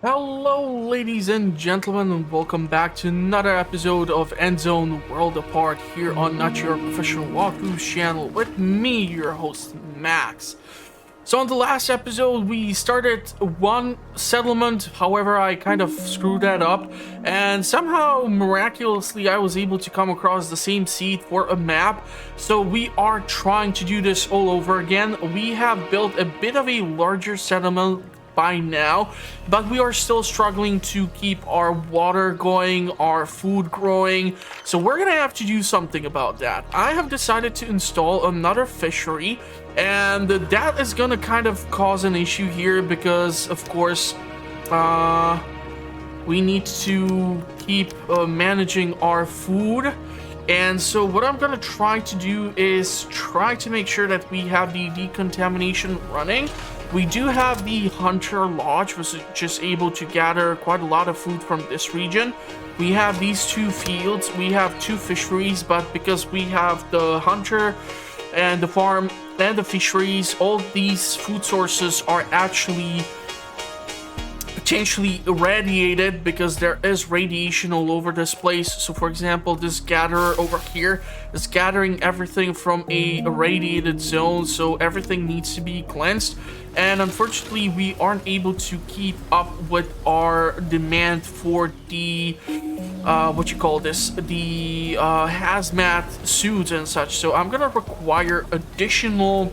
Hello, ladies and gentlemen, and welcome back to another episode of Endzone World Apart here on Not Your Professional Walkthrough channel with me, your host, Max. So on the last episode, we started one settlement, however, I kind of screwed that up, and somehow, miraculously, I was able to come across the same seed for a map, so we are trying to do this all over again. We have built a bit of a larger settlement by now, but we are still struggling to keep our water going, our food growing, so we're gonna have to do something about that. I have decided to install another fishery, and that is gonna kind of cause an issue here because, of course, we need to keep managing our food. And so what I'm gonna try to do is try to make sure that we have the decontamination running. We do have the Hunter Lodge, which is just able to gather quite a lot of food from this region. We have these two fields, we have two fisheries, but because we have the Hunter and the farm and the fisheries, all these food sources are actually potentially irradiated because there is radiation all over this place. So for example, this gatherer over here is gathering everything from a irradiated zone, so everything needs to be cleansed, and unfortunately we aren't able to keep up with our demand for the the hazmat suits and such. So I'm gonna require additional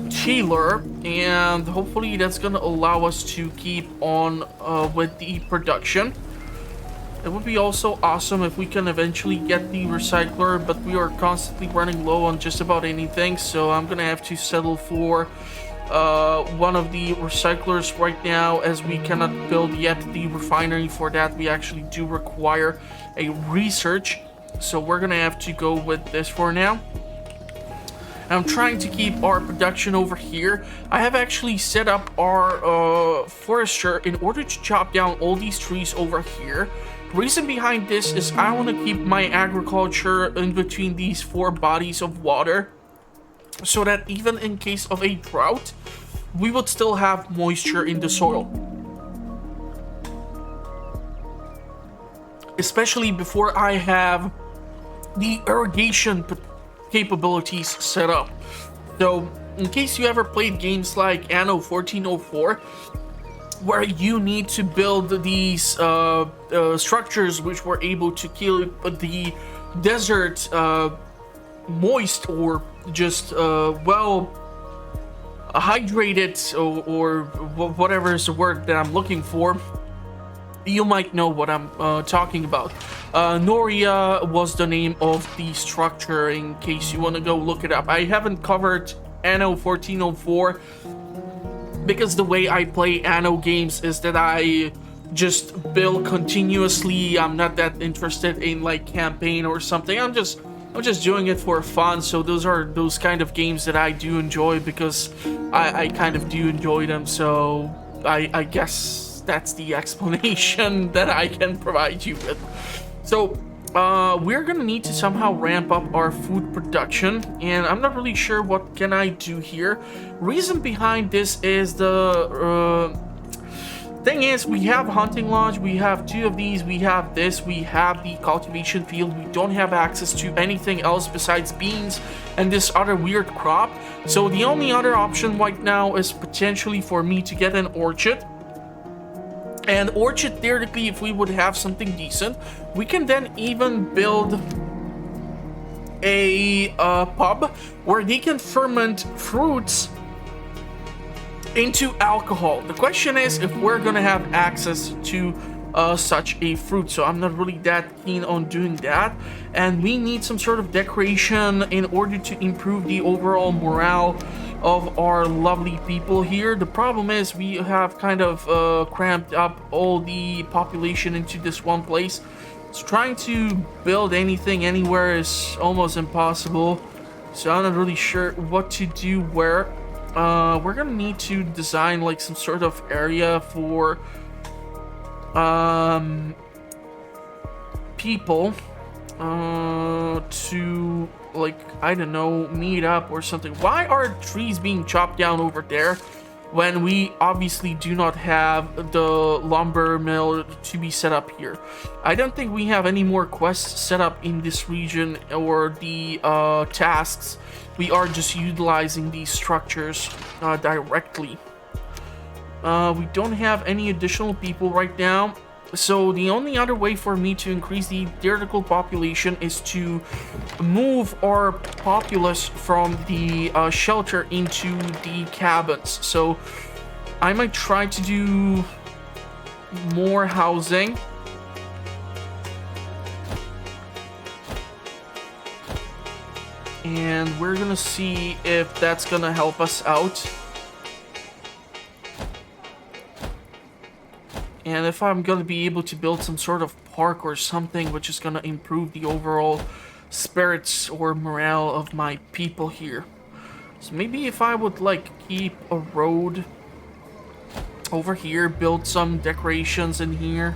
tailor, and hopefully that's gonna allow us to keep on with the production. It would be also awesome if we can eventually get the recycler, but we are constantly running low on just about anything, so I'm gonna have to settle for one of the recyclers right now, as we cannot build yet the refinery. For that we actually do require a research, so we're gonna have to go with this for now. I'm trying to keep our production over here. I have actually set up our forester in order to chop down all these trees over here. The reason behind this is I want to keep my agriculture in between these four bodies of water, so that even in case of a drought, we would still have moisture in the soil. Especially before I have the irrigation capabilities set up. So in case you ever played games like Anno 1404, where you need to build these structures which were able to keep the desert moist, or just well hydrated, or whatever is the word that I'm looking for, you might know what I'm talking about. Noria was the name of the structure, in case you want to go look it up. I haven't covered Anno 1404 because the way I play Anno games is that I just build continuously. I'm not that interested in like campaign or something. I'm just doing it for fun. So those are those kind of games that I do enjoy, because I kind of do enjoy them. So I guess that's the explanation that I can provide you with. So we're gonna need to somehow ramp up our food production, and I'm not really sure what can I do here. Reason behind this is the thing is, we have hunting lodge, we have two of these, we have this, we have the cultivation field. We don't have access to anything else besides beans and this other weird crop. So the only other option right now is potentially for me to get an orchard. And orchard, theoretically, if we would have something decent, we can then even build a pub where they can ferment fruits into alcohol. The question is if we're gonna have access to such a fruit, so I'm not really that keen on doing that. And we need some sort of decoration in order to improve the overall morale of our lovely people here. The problem is we have kind of cramped up all the population into this one place, so trying to build anything anywhere is almost impossible. So I'm not really sure what to do where. We're gonna need to design like some sort of area for people to, like, I don't know, meet up or something. Why are trees being chopped down over there? when we obviously do not have the lumber mill to be set up here. I don't think we have any more quests set up in this region or the tasks. We are just utilizing these structures directly. We don't have any additional people right now. So the only other way for me to increase the theoretical population is to move our populace from the shelter into the cabins. So I might try to do more housing. And we're gonna see if that's gonna help us out. And if I'm gonna be able to build some sort of park or something which is gonna improve the overall spirits or morale of my people here. So maybe if I would like keep a road over here, build some decorations in here.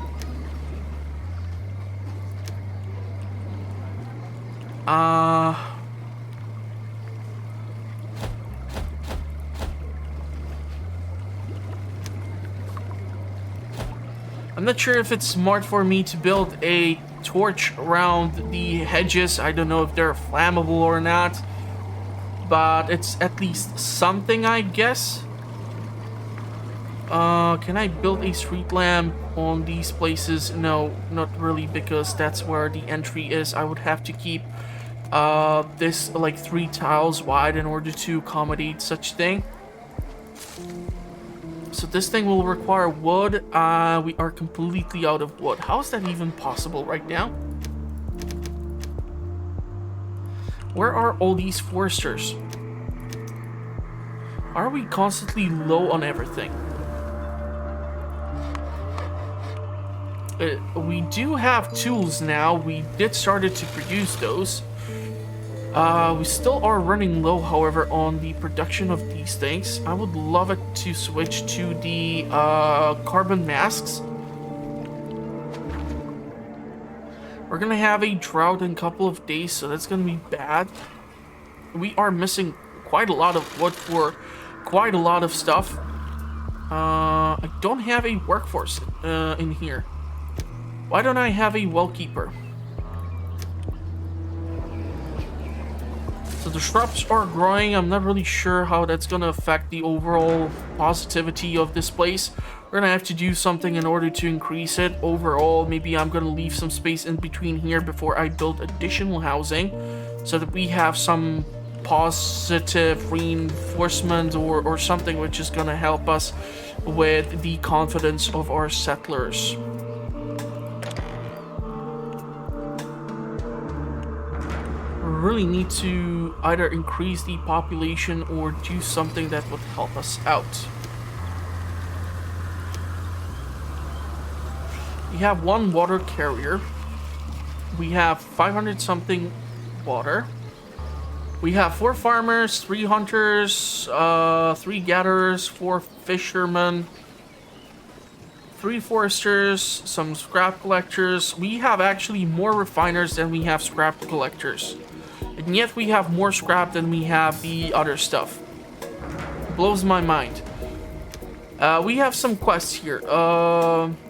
I'm not sure if it's smart for me to build a torch around the hedges. I don't know if they're flammable or not, but it's at least something, I guess. Can I build a street lamp on these places? No, not really, because that's where the entry is. I would have to keep this like 3 tiles wide in order to accommodate such thing. So this thing will require wood. We are completely out of wood. How is that even possible right now? Where are all these foresters? Are we constantly low on everything? We do have tools now. We did started to produce those. We still are running low, however, on the production of these things. I would love it to switch to the carbon masks. We're gonna have a drought in a couple of days, so that's gonna be bad. We are missing quite a lot of wood for quite a lot of stuff. I don't have a workforce in here. Why don't I have a well keeper? So the shrubs are growing. I'm not really sure how that's gonna affect the overall positivity of this place. We're gonna have to do something in order to increase it. Overall, maybe I'm gonna leave some space in between here before I build additional housing, so that we have some positive reinforcement or something which is gonna help us with the confidence of our settlers. Really need to either increase the population or do something that would help us out. We have 1 water carrier. We have 500 something water. We have 4 farmers, 3 hunters, 3 gatherers, 4 fishermen, 3 foresters, some scrap collectors. We have actually more refiners than we have scrap collectors. And yet we have more scrap than we have the other stuff. Blows my mind. We have some quests here.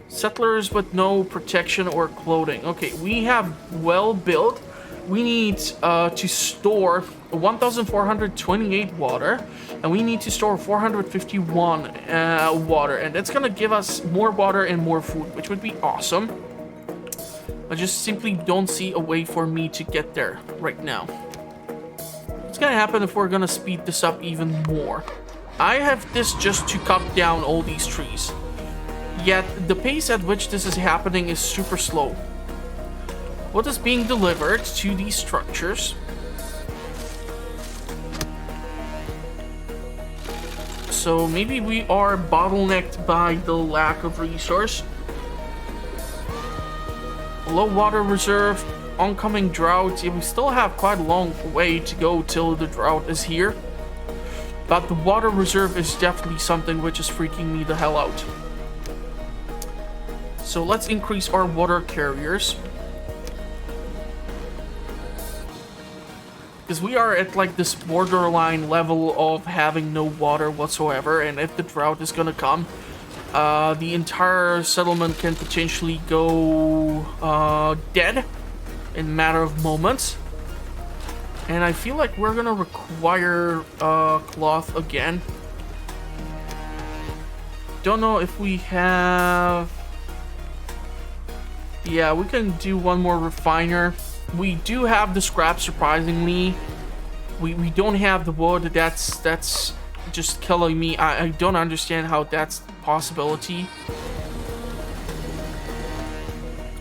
Settlers with no protection or clothing. Okay, we have well built. We need to store 1,428 water, and we need to store 451 water, and that's gonna give us more water and more food, which would be awesome. I just simply don't see a way for me to get there right now. What's gonna happen if we're gonna speed this up even more? I have this just to cut down all these trees. Yet the pace at which this is happening is super slow. What is being delivered to these structures? So maybe we are bottlenecked by the lack of resource. Low water reserve, oncoming drought. Yeah, we still have quite a long way to go till the drought is here. But the water reserve is definitely something which is freaking me the hell out. So let's increase our water carriers. because we are at like this borderline level of having no water whatsoever, and if the drought is gonna come, the entire settlement can potentially go dead in a matter of moments. And I feel like we're gonna require cloth again. Don't know if we have... Yeah, we can do one more refiner. We do have the scrap, surprisingly. We don't have the wood. That's just killing me. I don't understand how that's a possibility.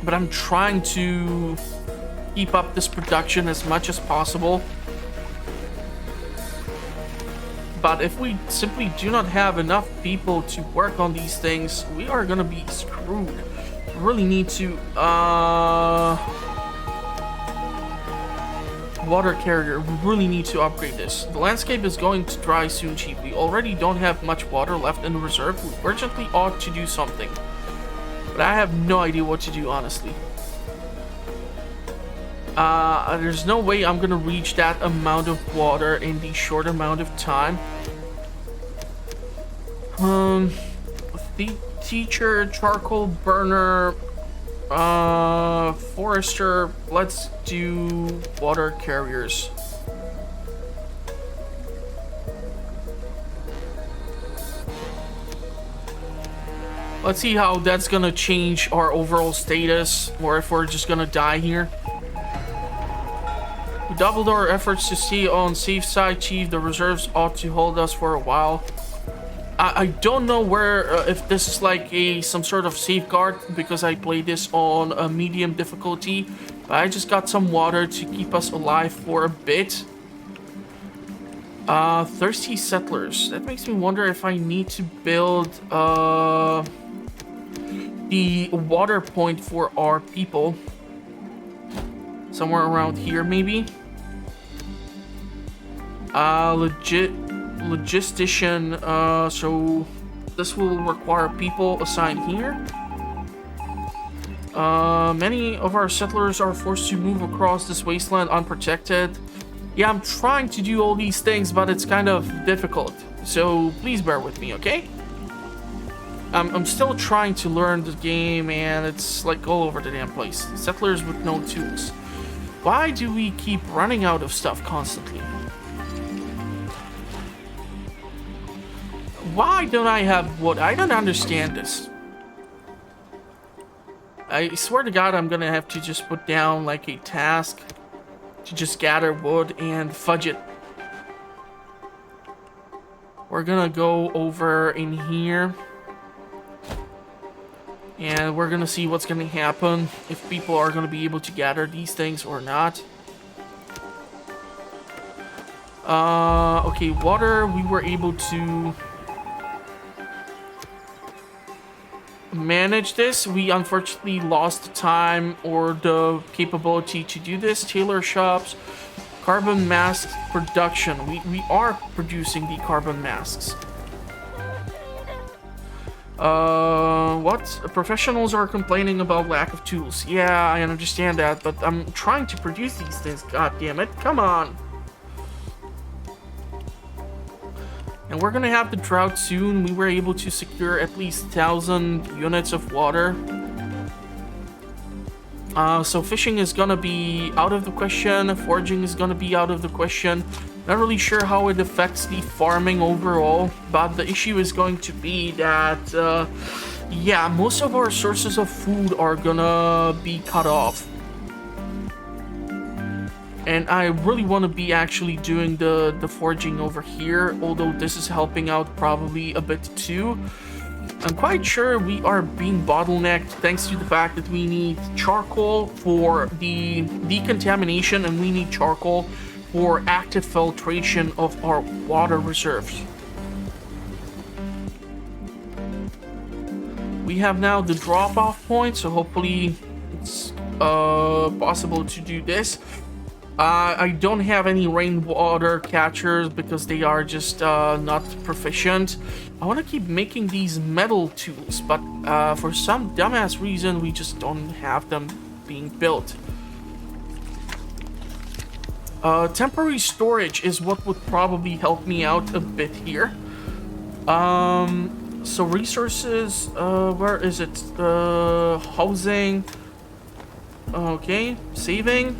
But I'm trying to keep up this production as much as possible. But if we simply do not have enough people to work on these things, we are gonna be screwed. We really need to water carrier. We really need to upgrade this. The landscape is going to dry soon, Chief. We already don't have much water left in the reserve. We urgently ought to do something. But I have no idea what to do, honestly. There's no way I'm gonna reach that amount of water in the short amount of time. The teacher, charcoal burner, forester, let's do water carriers. Let's see how that's gonna change our overall status, or if we're just gonna die here. We doubled our efforts to stay on safe side, Chief. The reserves ought to hold us for a while. I don't know where, if this is like some sort of safeguard, because I played this on a medium difficulty. But I just got some water to keep us alive for a bit. Thirsty settlers. That makes me wonder if I need to build the water point for our people. Somewhere around here, maybe. Logistician, so this will require people assigned here. Many of our settlers are forced to move across this wasteland unprotected. Yeah, I'm trying to do all these things, but it's kind of difficult. So please bear with me, okay? I'm still trying to learn the game, and it's like all over the damn place. Settlers with no tools. Why do we keep running out of stuff constantly? Why don't I have wood? I don't understand this. I swear to God, I'm gonna have to just put down like a task to just gather wood and fudge it. We're gonna go over in here. And we're gonna see what's gonna happen, if people are gonna be able to gather these things or not. Okay, water, we were able to manage this. We unfortunately lost the time or the capability to do this. Tailor shops, carbon mask production. We are producing the carbon masks. What? Professionals are complaining about lack of tools. Yeah, I understand that, but I'm trying to produce these things, god damn it. Come on. And we're gonna have the drought soon. We were able to secure at least 1,000 units of water. So fishing is gonna be out of the question. Foraging is gonna be out of the question. Not really sure how it affects the farming overall, but the issue is going to be that, yeah, most of our sources of food are gonna be cut off. And I really want to be actually doing the foraging over here, although this is helping out probably a bit too. I'm quite sure we are being bottlenecked thanks to the fact that we need charcoal for the decontamination and we need charcoal for active filtration of our water reserves. We have now the drop-off point, so hopefully it's possible to do this. I don't have any rainwater catchers because they are just not proficient. I want to keep making these metal tools, but for some dumbass reason we just don't have them being built. Temporary storage is what would probably help me out a bit here. So resources, where is it? Housing. Okay, saving.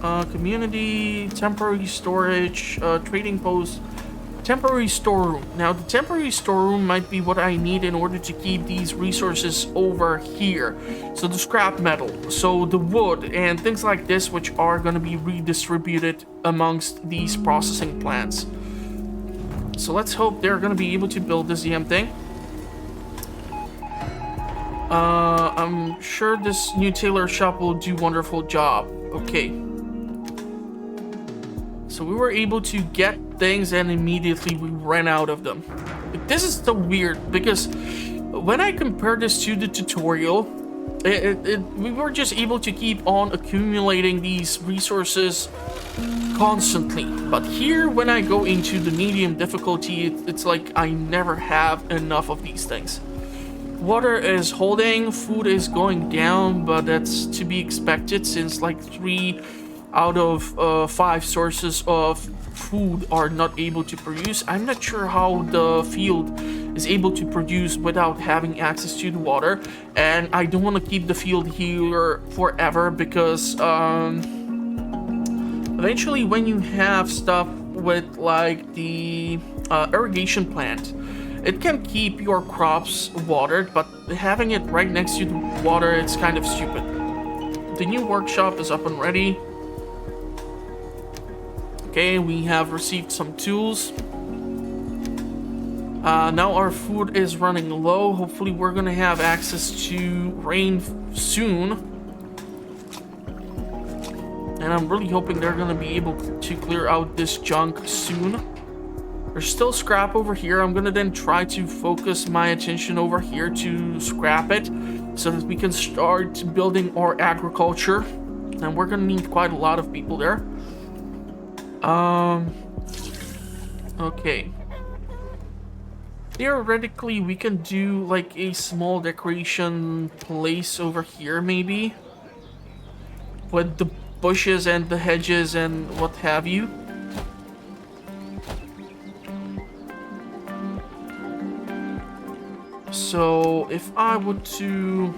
Community, temporary storage, trading post, temporary storeroom. Now, the temporary storeroom might be what I need in order to keep these resources over here. So the scrap metal, so the wood, and things like this, which are going to be redistributed amongst these processing plants. So let's hope they're going to be able to build this damn thing. I'm sure this new tailor shop will do a wonderful job. Okay. So we were able to get things and immediately we ran out of them. This is so weird because when I compare this to the tutorial, we were just able to keep on accumulating these resources constantly. But here, when I go into the medium difficulty, it's like I never have enough of these things. Water is holding, food is going down, but that's to be expected since like 3 out of 5 sources of food are not able to produce. I'm not sure how the field is able to produce without having access to the water, and I don't want to keep the field here forever because eventually when you have stuff with like the irrigation plant, it can keep your crops watered, but having it right next to the water, it's kind of stupid. The new workshop is up and ready. Okay, we have received some tools. Now our food is running low. Hopefully we're gonna have access to rain soon. And I'm really hoping they're gonna be able to clear out this junk soon. There's still scrap over here. I'm gonna then try to focus my attention over here to scrap it so that we can start building our agriculture. And we're gonna need quite a lot of people there. Okay. Theoretically, we can do like a small decoration place over here, maybe. With the bushes and the hedges and what have you. So, if I would to...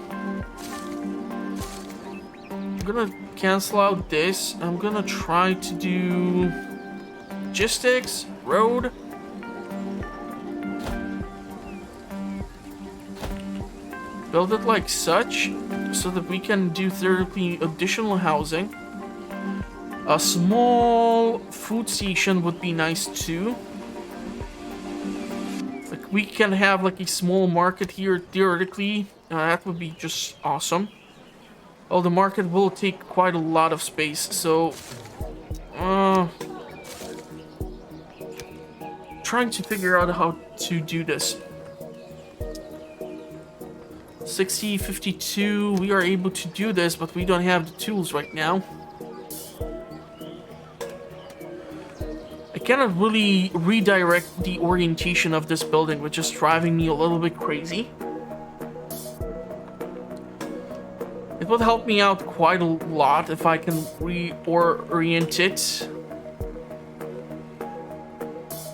I'm gonna cancel out this. I'm gonna try to do logistics, road. Build it like such so that we can do theoretically additional housing. A small food station would be nice too. Like we can have like a small market here theoretically. That would be just awesome. Oh, the market will take quite a lot of space, so trying to figure out how to do this. 60, 52, we are able to do this, but we don't have the tools right now. I cannot really redirect the orientation of this building, which is driving me a little bit crazy. It would help me out quite a lot if I can reorient it.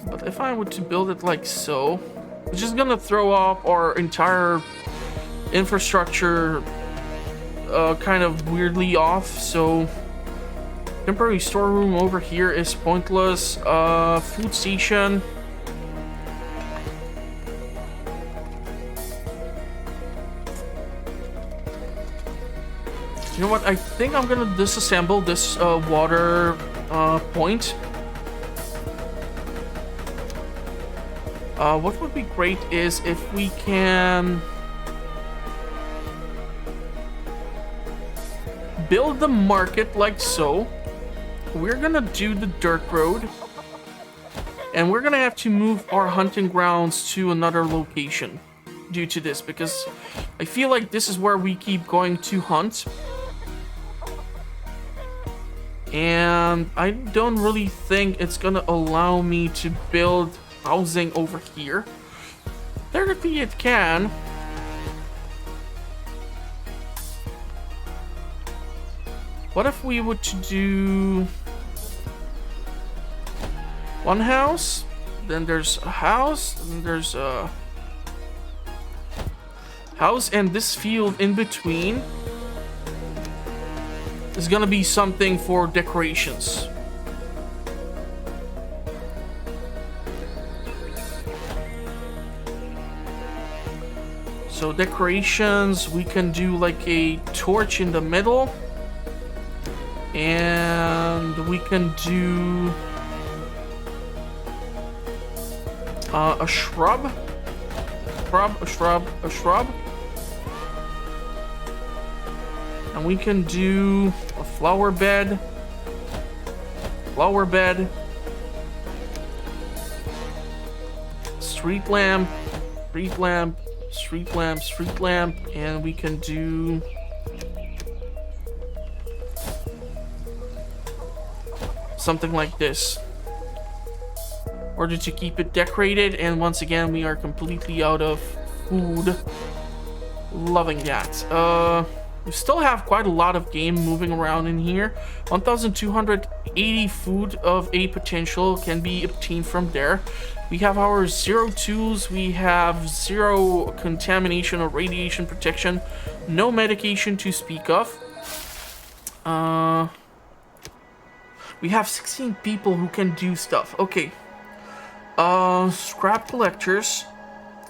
But if I were to build it like so, it's just gonna throw off our entire infrastructure kind of weirdly off. So temporary storeroom over here is pointless. Food station. You know what? I think I'm gonna disassemble this water point. What would be great is if we can build the market like so. We're gonna do the dirt road, and we're gonna have to move our hunting grounds to another location due to this, because I feel like this is where we keep going to hunt. And I don't really think it's gonna allow me to build housing over here. Theoretically it can. What if we were to do one house, then there's a house, and there's a house, and this field in between is gonna be something for decorations. So decorations, we can do like a torch in the middle, and we can do a shrub, a shrub, and we can do a flower bed, street lamp, and we can do something like this in order to keep it decorated. And once again, we are completely out of food. Loving that. We still have quite a lot of game moving around in here. 1,280 food of a potential can be obtained from there. We have our 0 tools, we have 0 contamination or radiation protection, no medication to speak of. We have 16 people who can do stuff. Okay. Scrap collectors,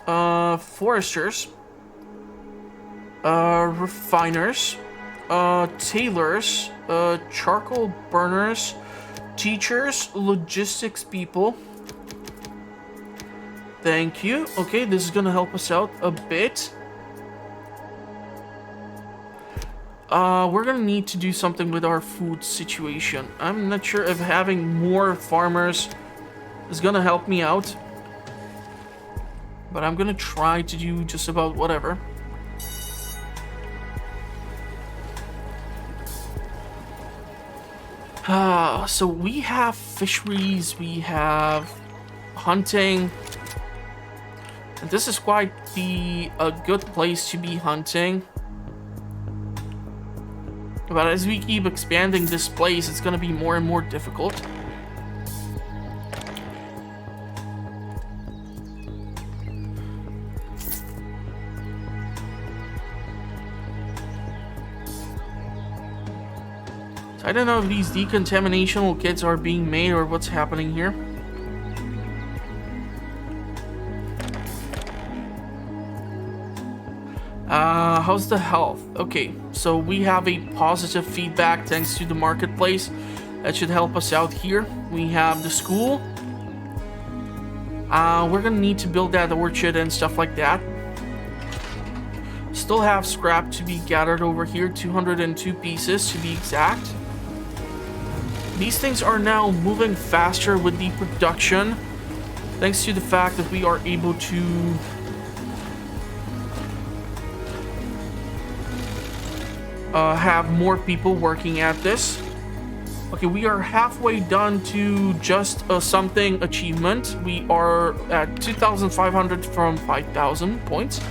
foresters, refiners, tailors, charcoal burners, teachers, logistics people. Thank you. Okay, this is gonna help us out a bit. We're gonna need to do something with our food situation. I'm not sure if having more farmers is gonna help me out, but I'm gonna try to do just about whatever. So we have fisheries, we have hunting. And this is quite a good place to be hunting. But as we keep expanding this place, it's gonna be more and more difficult. So I don't know if these decontaminational kits are being made or what's happening here. How's the health? Okay, so we have a positive feedback thanks to the marketplace. That should help us out here. We have the school. We're gonna need to build that orchard and stuff like that. Still have scrap to be gathered over here, 202 pieces to be exact. These things are now moving faster with the production, thanks to the fact that we are able to have more people working at this. Okay, we are halfway done to just something achievement. We are at 2,500 from 5,000 points.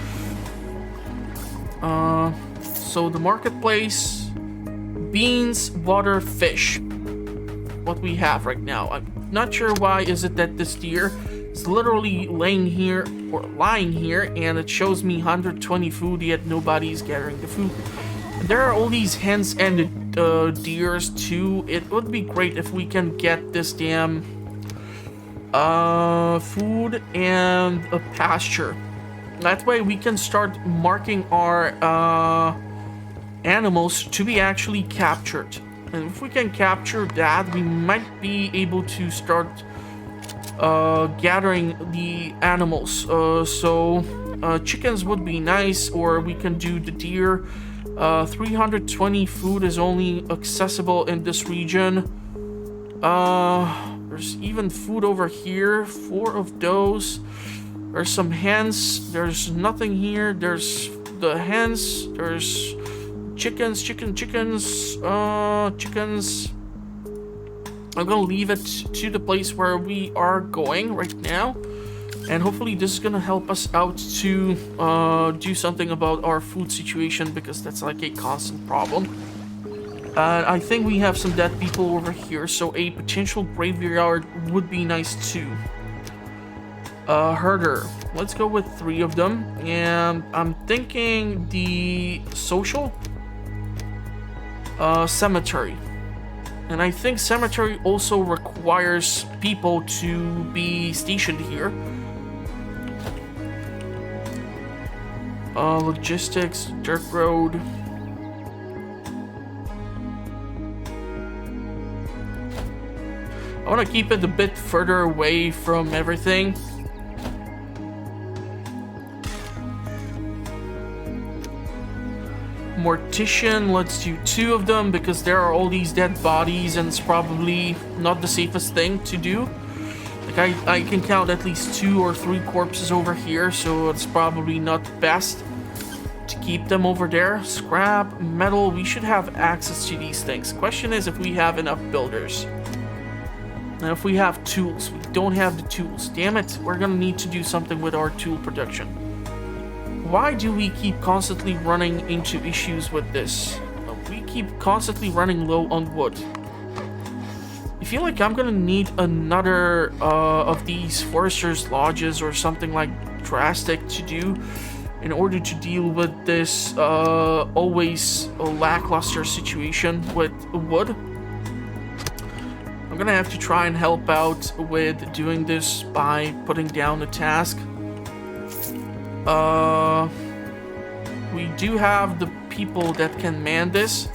So the marketplace, beans, water, fish. What we have right now. I'm not sure why is it that this deer is literally laying here or lying here and it shows me 120 food, yet nobody's gathering the food. There are all these hens and deers too. It would be great if we can get this damn food and a pasture. That way we can start marking our animals to be actually captured. And if we can capture that, we might be able to start gathering the animals. So chickens would be nice, or we can do the deer. 320 food is only accessible in this region. There's even food over here, 4 of those. There's some hens. There's nothing here. There's the hens. There's chickens. Chickens. I'm gonna leave it to the place where we are going right now. And hopefully this is gonna help us out to do something about our food situation, because that's like a constant problem. I think we have some dead people over here, so a potential graveyard would be nice too. Herder. Let's go with 3 of them. And I'm thinking the social cemetery. And I think cemetery also requires people to be stationed here. Logistics, dirt road. I want to keep it a bit further away from everything. Mortician, let's do 2 of them because there are all these dead bodies and it's probably not the safest thing to do. Like I can count at least 2 or 3 corpses over here, so it's probably not best to keep them over there. Scrap, metal, we should have access to these things. Question is if we have enough builders. And if we have tools. We don't have the tools. Damn it, we're gonna need to do something with our tool production. Why do we keep constantly running into issues with this? We keep constantly running low on wood. I feel like I'm gonna need another of these foresters' lodges or something like drastic to do in order to deal with this always lackluster situation with wood. I'm gonna have to try and help out with doing this by putting down a task. We do have the people that can man this,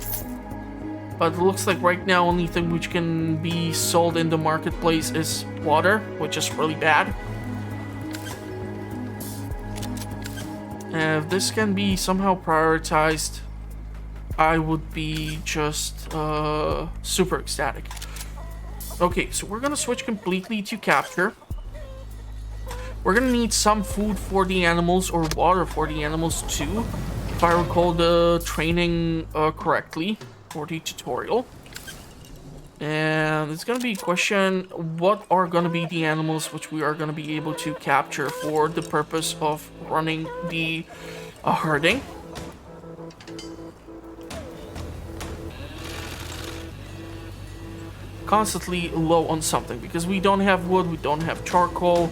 but it looks like right now only thing which can be sold in the marketplace is water, which is really bad. And if this can be somehow prioritized, I would be just super ecstatic. Okay, so we're gonna switch completely to capture. We're gonna need some food for the animals or water for the animals too, if I recall the training correctly for the tutorial. And it's gonna be a question, what are gonna be the animals which we are gonna be able to capture for the purpose of running the herding. Constantly low on something because we don't have wood, we don't have charcoal.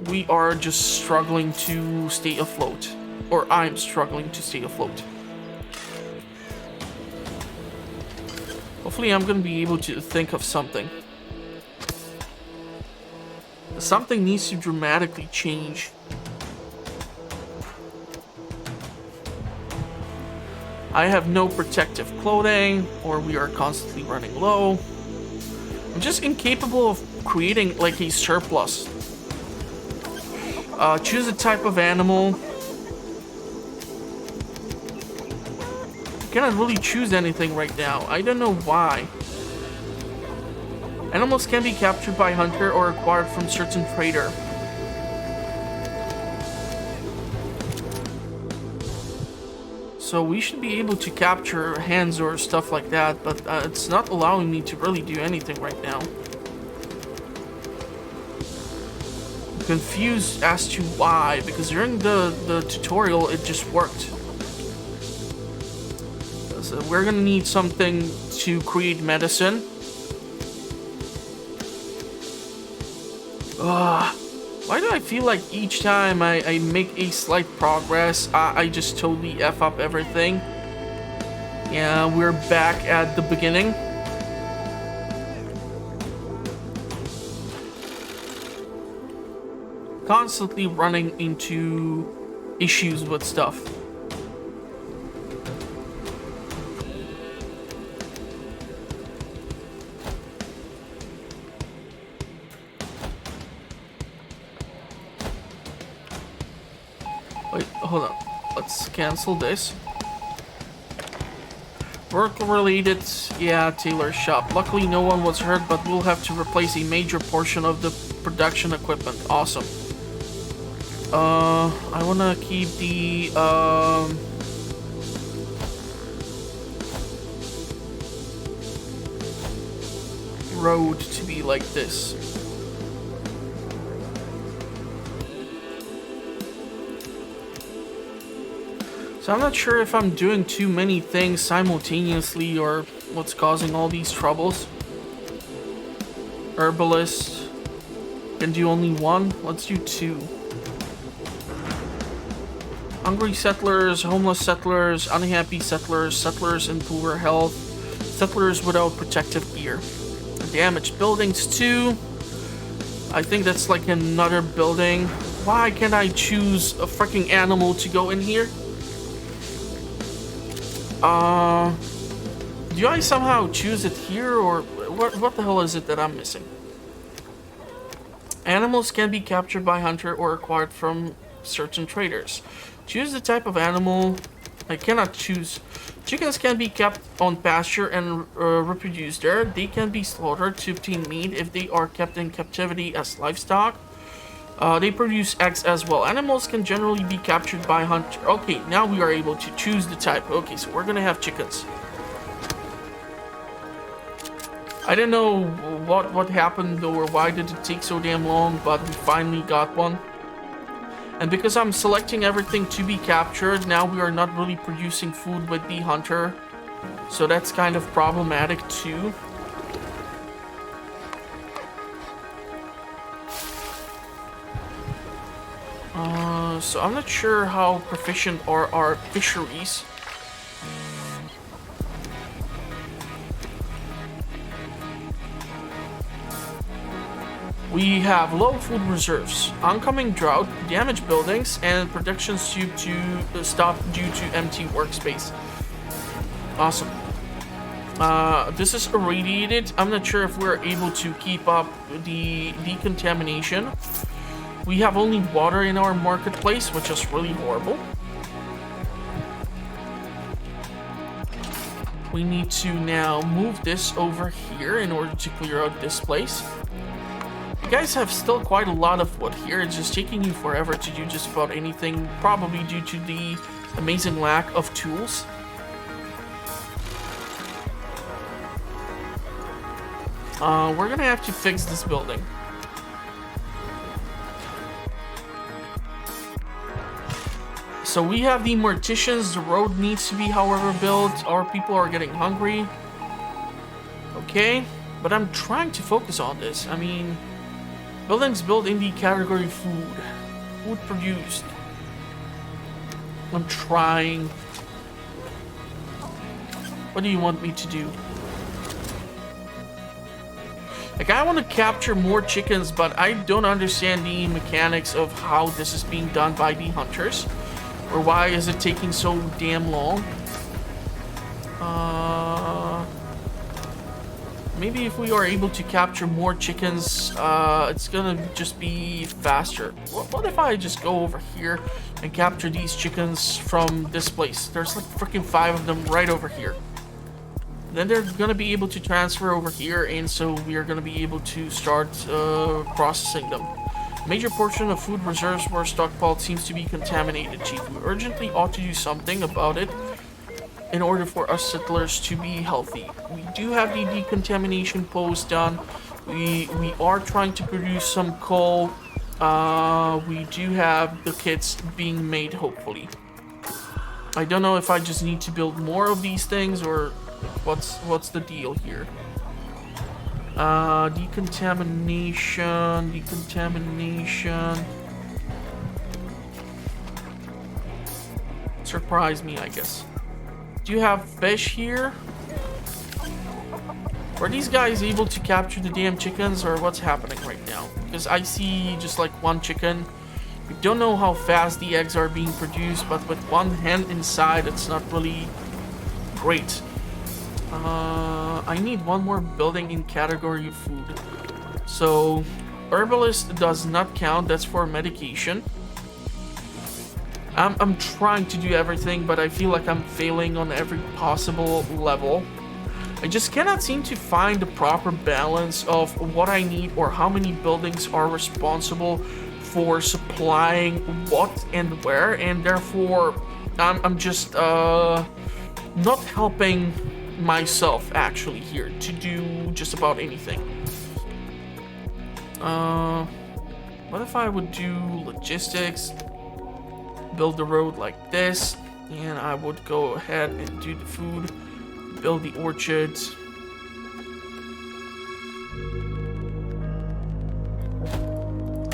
We are just struggling to stay afloat. Or I'm struggling to stay afloat. Hopefully I'm gonna be able to think of something. Something needs to dramatically change. I have no protective clothing, or we are constantly running low. I'm just incapable of creating like a surplus. Choose a type of animal. I cannot really choose anything right now. I don't know why. Animals can be captured by hunter or acquired from certain trader. So we should be able to capture hands or stuff like that, but it's not allowing me to really do anything right now. I'm confused as to why, because during the tutorial it just worked. So we're gonna need something to create medicine. Why do I feel like each time I make a slight progress, I just totally F up everything? Yeah, we're back at the beginning. Constantly running into issues with stuff. Wait, hold on. Let's cancel this. Work-related, yeah, tailor shop. Luckily, no one was hurt, but we'll have to replace a major portion of the production equipment. Awesome. I wanna keep the, road to be like this. So I'm not sure if I'm doing too many things simultaneously or what's causing all these troubles. Herbalist can do only one. Let's do two. Hungry settlers, homeless settlers, unhappy settlers, settlers in poor health, settlers without protective gear. Damaged buildings too. I think that's like another building. Why can't I choose a freaking animal to go in here? Do I somehow choose it here, or what the hell is it that I'm missing? Animals can be captured by hunter or acquired from certain traders. Choose the type of animal. I cannot choose. Chickens can be kept on pasture and reproduced there. They can be slaughtered to obtain meat if they are kept in captivity as livestock. They produce eggs as well. Animals can generally be captured by hunter. Okay, now we are able to choose the type. Okay, so we're gonna have chickens. I don't know what happened or why did it take so damn long, but we finally got one. And because I'm selecting everything to be captured, now we are not really producing food with the hunter. So that's kind of problematic too. So I'm not sure how proficient are our fisheries. We have low food reserves, oncoming drought, damaged buildings, and productions due to stop due to empty workspace. Awesome. This is irradiated. I'm not sure if we're able to keep up the decontamination. We have only water in our marketplace, which is really horrible. We need to now move this over here in order to clear out this place. You guys have still quite a lot of wood here. It's just taking you forever to do just about anything, probably due to the amazing lack of tools. We're gonna have to fix this building. So we have the morticians. The road needs to be, however, built. Our people are getting hungry. Okay, but I'm trying to focus on this. I mean, buildings built in the category food. Food produced. I'm trying. What do you want me to do? Like, I want to capture more chickens, but I don't understand the mechanics of how this is being done by the hunters. Or why is it taking so damn long? Maybe if we are able to capture more chickens, it's gonna just be faster. What if I just go over here and capture these chickens from this place? There's like freaking 5 of them right over here. Then they're gonna be able to transfer over here, and so we are gonna be able to start processing them. Major portion of food reserves were stockpiled seems to be contaminated, Chief. We urgently ought to do something about it in order for us settlers to be healthy. We do have the decontamination post done. We are trying to produce some coal. We do have the kits being made, hopefully. I don't know if I just need to build more of these things or what's the deal here. Decontamination. Surprise me, I guess. Do you have fish here? Are these guys able to capture the damn chickens, or what's happening right now? Because I see just like one chicken. We don't know how fast the eggs are being produced, but with one hen inside, it's not really great. I need one more building in category food. So, herbalist does not count. That's for medication. I'm trying to do everything, but I feel like I'm failing on every possible level. I just cannot seem to find the proper balance of what I need or how many buildings are responsible for supplying what and where, and therefore I'm just not helping myself actually here to do just about anything. What if I would do logistics, build the road like this, And I would go ahead and do the food, build the orchards.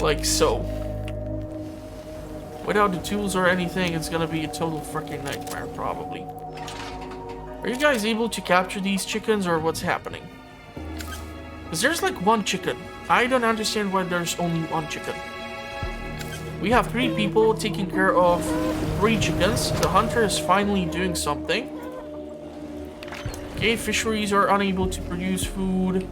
Like so. Without the tools or anything, it's gonna be a total freaking nightmare, probably. Are you guys able to capture these chickens, or what's happening? Because there's like one chicken. I don't understand why there's only one chicken. We have 3 people taking care of 3 chickens. The hunter is finally doing something. Okay, fisheries are unable to produce food.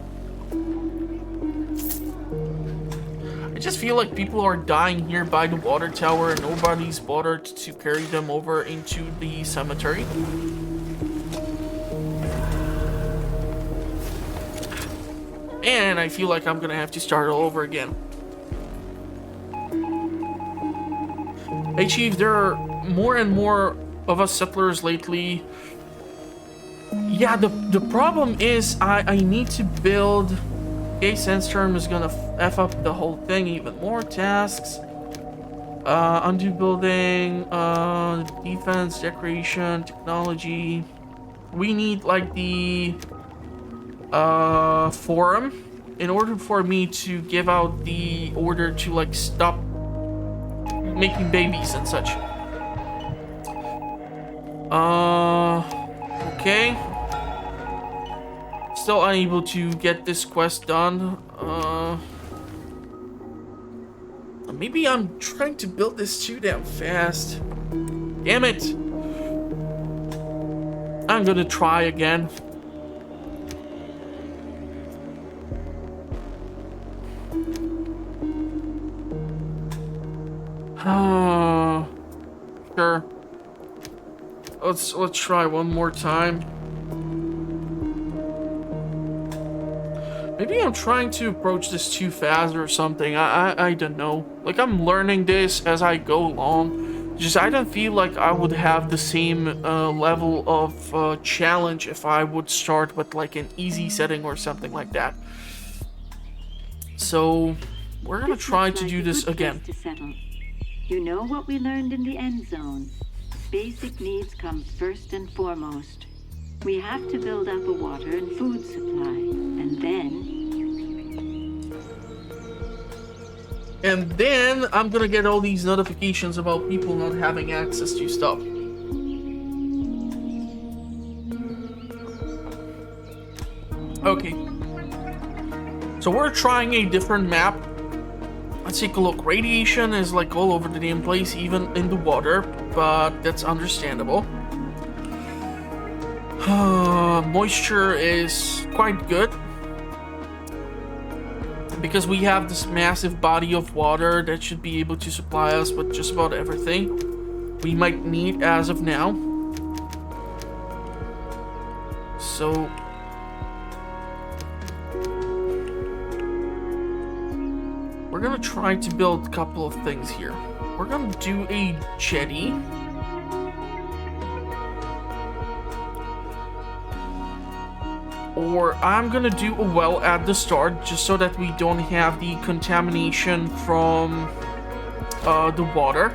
I just feel like people are dying here by the water tower and nobody's bothered to carry them over into the cemetery. And I feel like I'm gonna have to start all over again. Hey Chief, there are more and more of us settlers lately. Yeah, the problem is I need to build... Okay, Sandstorm is gonna F up the whole thing, even more tasks. Undo building, defense, decoration, technology. We need like the forum in order for me to give out the order to like stop making babies and such. Okay. Still unable to get this quest done. Maybe I'm trying to build this too damn fast. Damn it. I'm gonna try again. Sure. Let's try one more time. Maybe I'm trying to approach this too fast or something. I don't know. Like, I'm learning this as I go along. Just I don't feel like I would have the same level of challenge if I would start with like an easy setting or something like that. So we're gonna try to do this again. You know what we learned in the Endzone. Basic needs come first and foremost. We have to build up a water and food supply, and then I'm gonna get all these notifications about people not having access to stuff. Okay. So we're trying a different map. Let's take a look. Radiation is like all over the damn place, even in the water, but that's understandable. Moisture is quite good because we have this massive body of water that should be able to supply us with just about everything we might need as of now. So we're gonna try to build a couple of things here. We're gonna do a jetty. Or I'm gonna do a well at the start, just so that we don't have the contamination from the water.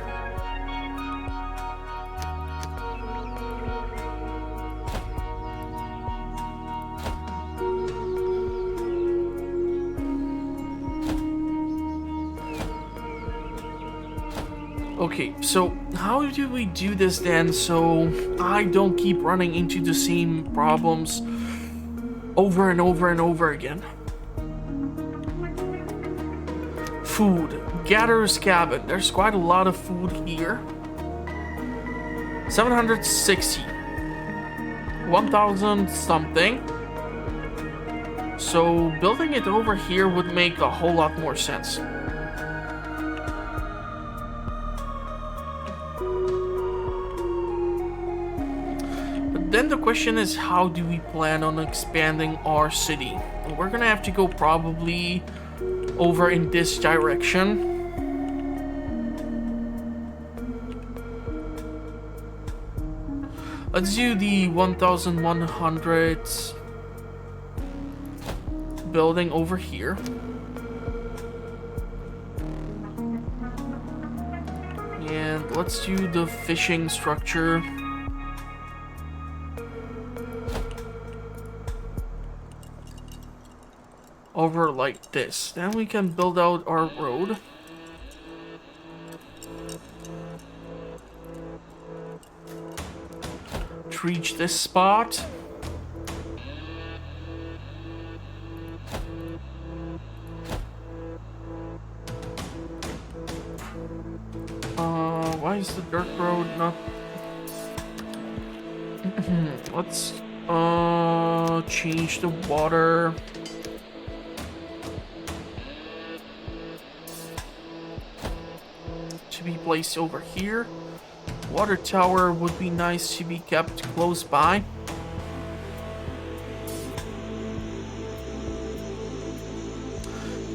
Okay, so how do we do this then so I don't keep running into the same problems over and over and over again? Food. Gatherer's cabin. There's quite a lot of food here. 760. 1,000 something. So building it over here would make a whole lot more sense. Then the question is, how do we plan on expanding our city? We're gonna have to go probably over in this direction. Let's do the 1,100 building over here. And let's do the fishing structure. over like this. Then we can build out our road. To reach this spot. Why is the dirt road not... Let's change the water. To be placed over here. Water tower would be nice to be kept close by.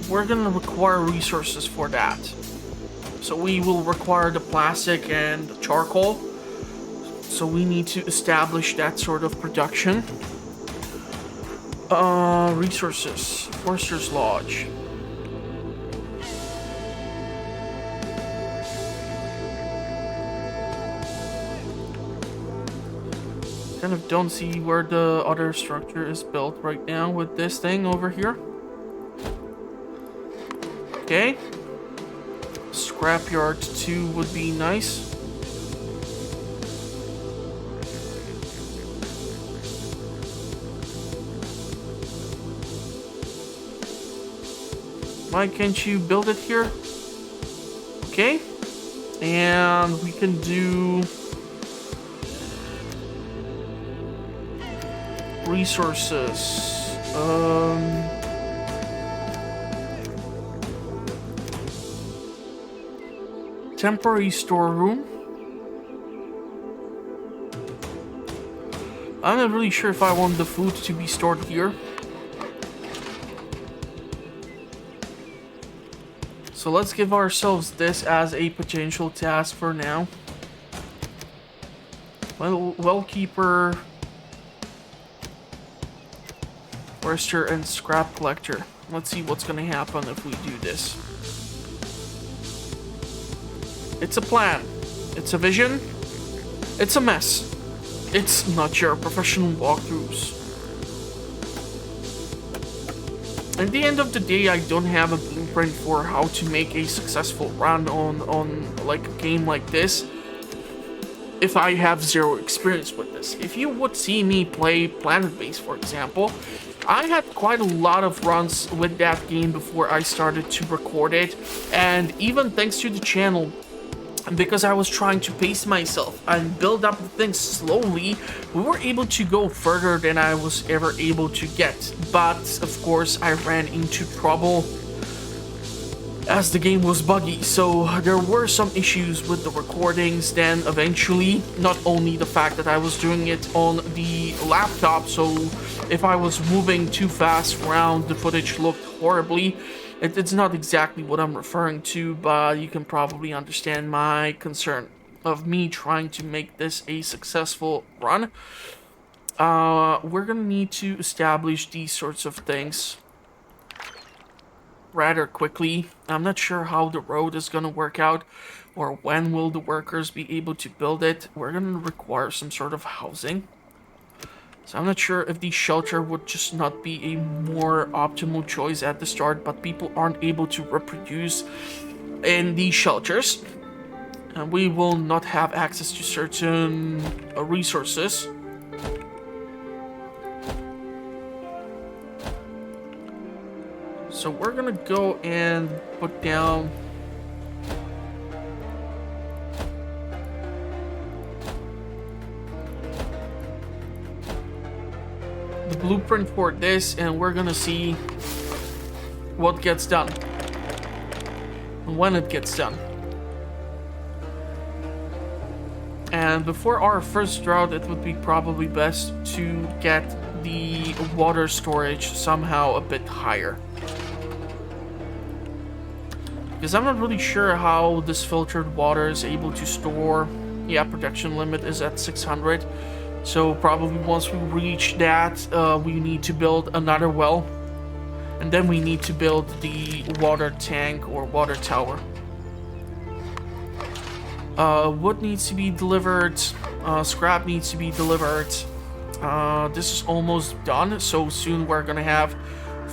We're gonna require resources for that. So we will require the plastic and the charcoal. So we need to establish that sort of production. Resources. Forester's Lodge. Kind of don't see where the other structure is built right now with this thing over here. Okay. Scrapyard 2 would be nice. Why can't you build it here? Okay. And we can do resources. Temporary storeroom. I'm not really sure if I want the food to be stored here. So let's give ourselves this as a potential task for now. Well keeper, forester, and scrap collector. Let's see what's gonna happen if we do this. It's a plan. It's a vision. It's a mess. It's not your professional walkthroughs. At the end of the day, I don't have a blueprint for how to make a successful run on like a game like this if I have zero experience with this. If you would see me play Planet Base, for example, I had quite a lot of runs with that game before I started to record it, and even thanks to the channel, because I was trying to pace myself and build up the things slowly, we were able to go further than I was ever able to get. But of course I ran into trouble as the game was buggy, so there were some issues with the recordings. Then eventually, not only the fact that I was doing it on the laptop, so if I was moving too fast around, the footage looked horribly. It's not exactly what I'm referring to, but you can probably understand my concern of me trying to make this a successful run. We're gonna need to establish these sorts of things rather quickly. I'm not sure how the road is gonna work out, or when will the workers be able to build it. We're gonna require some sort of housing. So I'm not sure if the shelter would just not be a more optimal choice at the start, but people aren't able to reproduce in these shelters. And we will not have access to certain resources. So we're gonna go and put down the blueprint for this, and we're gonna see what gets done and when it gets done. And before our first drought, it would be probably best to get the water storage somehow a bit higher, because I'm not really sure how this filtered water is able to store. Yeah, production limit is at 600. So probably once we reach that, we need to build another well. And then we need to build the water tank or water tower. Wood needs to be delivered. Scrap needs to be delivered. This is almost done. So soon we're gonna have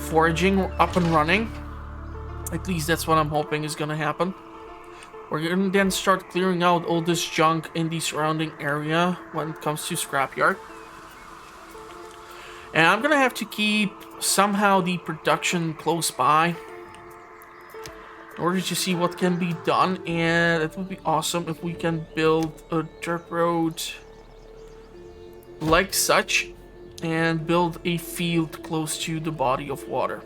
foraging up and running. At least that's what I'm hoping is gonna happen. We're gonna then start clearing out all this junk in the surrounding area when it comes to scrapyard. And I'm gonna have to keep somehow the production close by in order to see what can be done. And it would be awesome if we can build a dirt road like such and build a field close to the body of water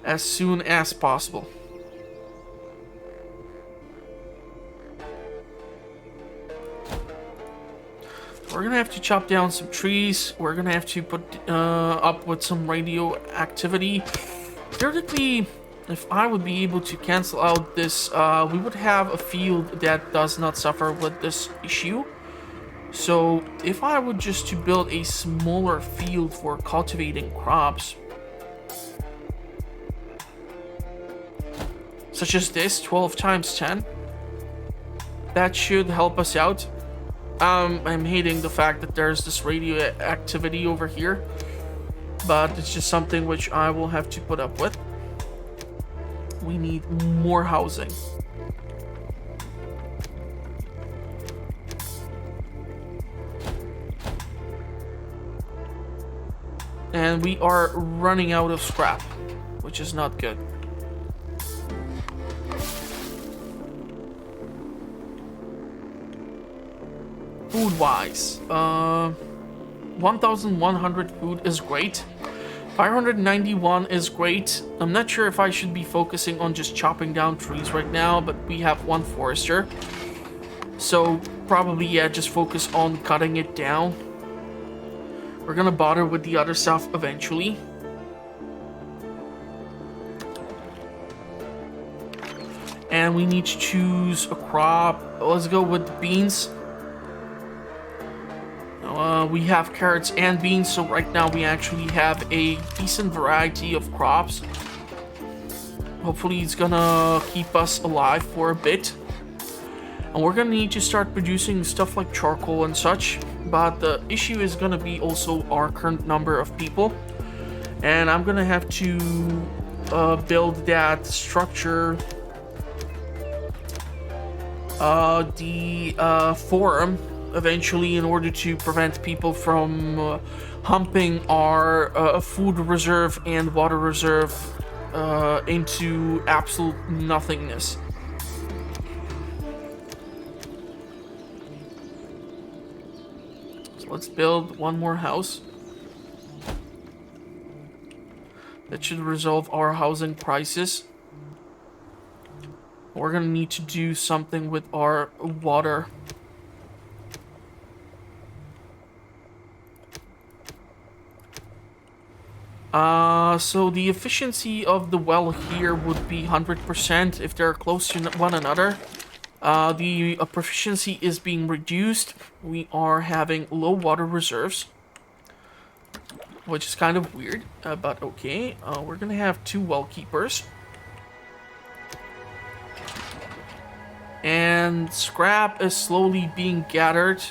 as soon as possible. We're gonna have to chop down some trees. We're gonna have to put up with some radioactivity. Theoretically, if I would be able to cancel out this, we would have a field that does not suffer with this issue. So if I would just to build a smaller field for cultivating crops, such as this, 12 times 10, that should help us out. I'm hating the fact that there's this radioactivity over here, but it's just something which I will have to put up with. We need more housing. And we are running out of scrap, which is not good. Food-wise, 1,100 food is great. 591 is great. I'm not sure if I should be focusing on just chopping down trees right now, but we have one forester. So probably, yeah, just focus on cutting it down. We're gonna bother with the other stuff eventually. And we need to choose a crop. Let's go with the beans. We have carrots and beans, so right now we actually have a decent variety of crops. Hopefully it's gonna keep us alive for a bit. And we're gonna need to start producing stuff like charcoal and such, but the issue is gonna be also our current number of people. And I'm gonna have to build that structure, the forum, eventually, in order to prevent people from humping our food reserve and water reserve into absolute nothingness. So let's build one more house. That should resolve our housing crisis. We're gonna need to do something with our water. So the efficiency of the well here would be 100% if they're close to one another. The proficiency is being reduced. We are having low water reserves, which is kind of weird, but okay. We're gonna have 2 well keepers. And scrap is slowly being gathered.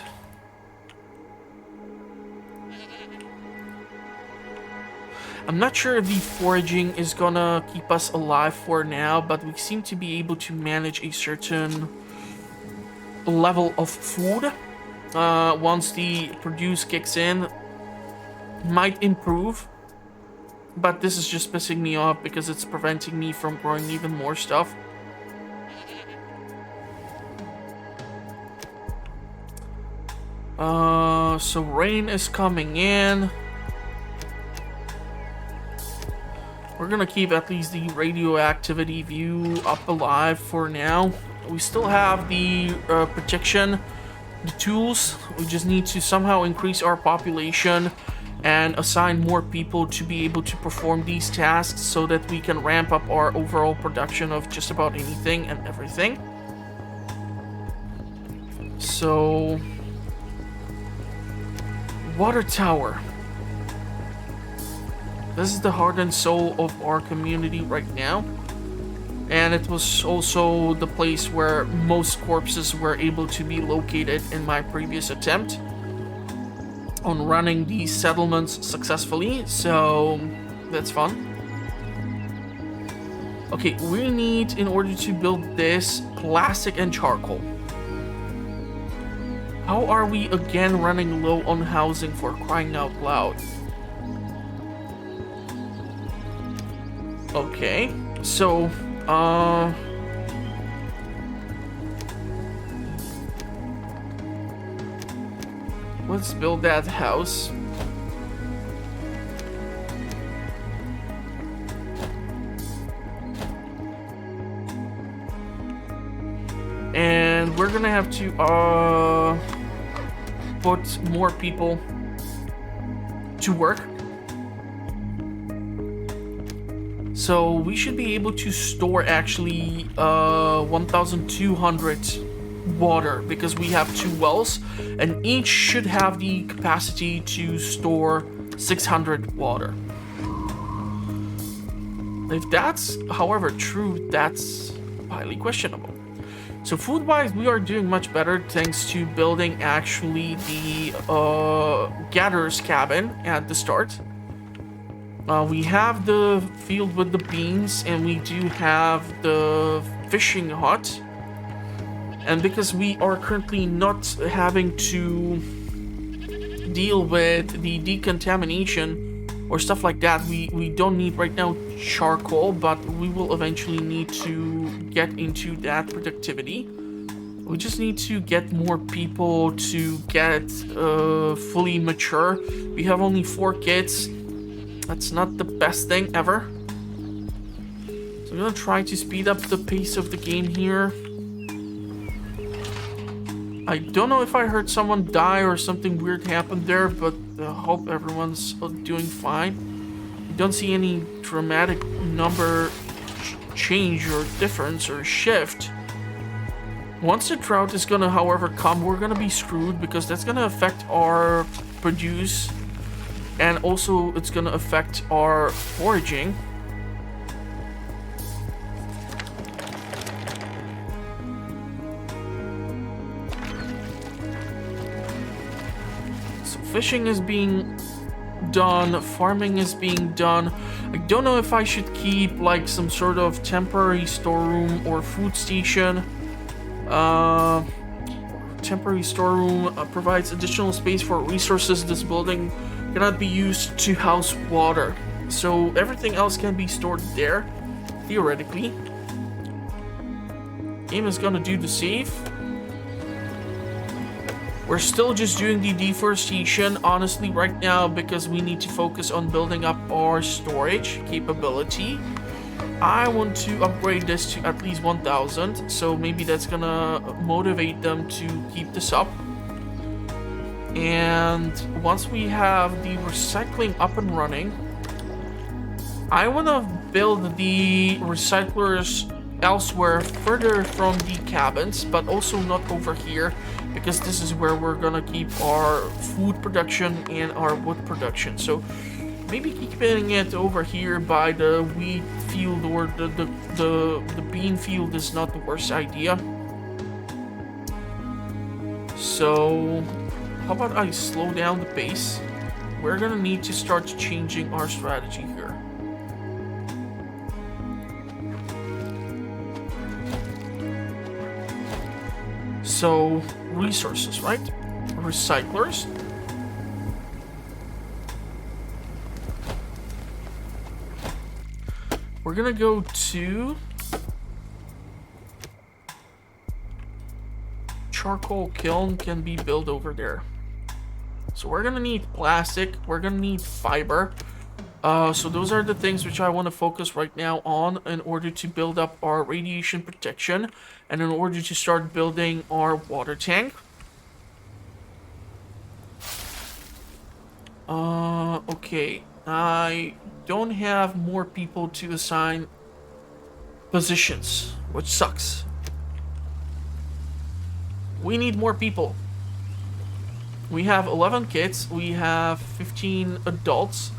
I'm not sure if the foraging is gonna keep us alive for now, but we seem to be able to manage a certain level of food. Once the produce kicks in, might improve. But this is just pissing me off because it's preventing me from growing even more stuff. So rain is coming in. We're gonna keep at least the radioactivity view up alive for now. We still have the protection, the tools. We just need to somehow increase our population and assign more people to be able to perform these tasks so that we can ramp up our overall production of just about anything and everything. So, water tower. This is the heart and soul of our community right now. And it was also the place where most corpses were able to be located in my previous attempt. on running these settlements successfully, so that's fun. Okay, we need, in order to build this, plastic and charcoal. How are we again running low on housing, for crying out loud? Okay, so, let's build that house. And we're gonna have to, put more people to work. So we should be able to store actually 1,200 water, because we have 2 wells and each should have the capacity to store 600 water. If that's, however, true, that's highly questionable. So food-wise, we are doing much better thanks to building actually the gatherer's cabin at the start. We have the field with the beans, and we do have the fishing hut. And because we are currently not having to deal with the decontamination or stuff like that, we don't need right now charcoal, but we will eventually need to get into that productivity. We just need to get more people to get fully mature. We have only 4 kids. That's not the best thing ever. So I'm gonna try to speed up the pace of the game here. I don't know if I heard someone die or something weird happened there, but I hope everyone's doing fine. I don't see any dramatic number change or difference or shift. Once the drought is gonna, however, come, we're gonna be screwed, because that's gonna affect our produce, and also it's gonna affect our foraging. Fishing is being done, farming is being done. I don't know if I should keep like some sort of temporary storeroom or food station. Temporary storeroom provides additional space for resources. This building cannot be used to house water, so everything else can be stored there, theoretically. Game is gonna do the save. We're still just doing the deforestation, honestly, right now, because we need to focus on building up our storage capability. I want to upgrade this to at least 1,000, so maybe that's gonna motivate them to keep this up. And once we have the recycling up and running, I want to build the recyclers elsewhere, further from the cabins, but also not over here, because this is where we're gonna keep our food production and our wood production. So maybe keeping it over here by the wheat field or the bean field is not the worst idea. So how about I slow down the pace? We're gonna need to start changing our strategy here. So, resources, right? Recyclers. We're gonna go to charcoal kiln can be built over there. So we're gonna need plastic, we're gonna need fiber. So those are the things which I want to focus right now on in order to build up our radiation protection and in order to start building our water tank. Okay, I don't have more people to assign positions, which sucks. We need more people. We have 11 kids, we have 15 adults.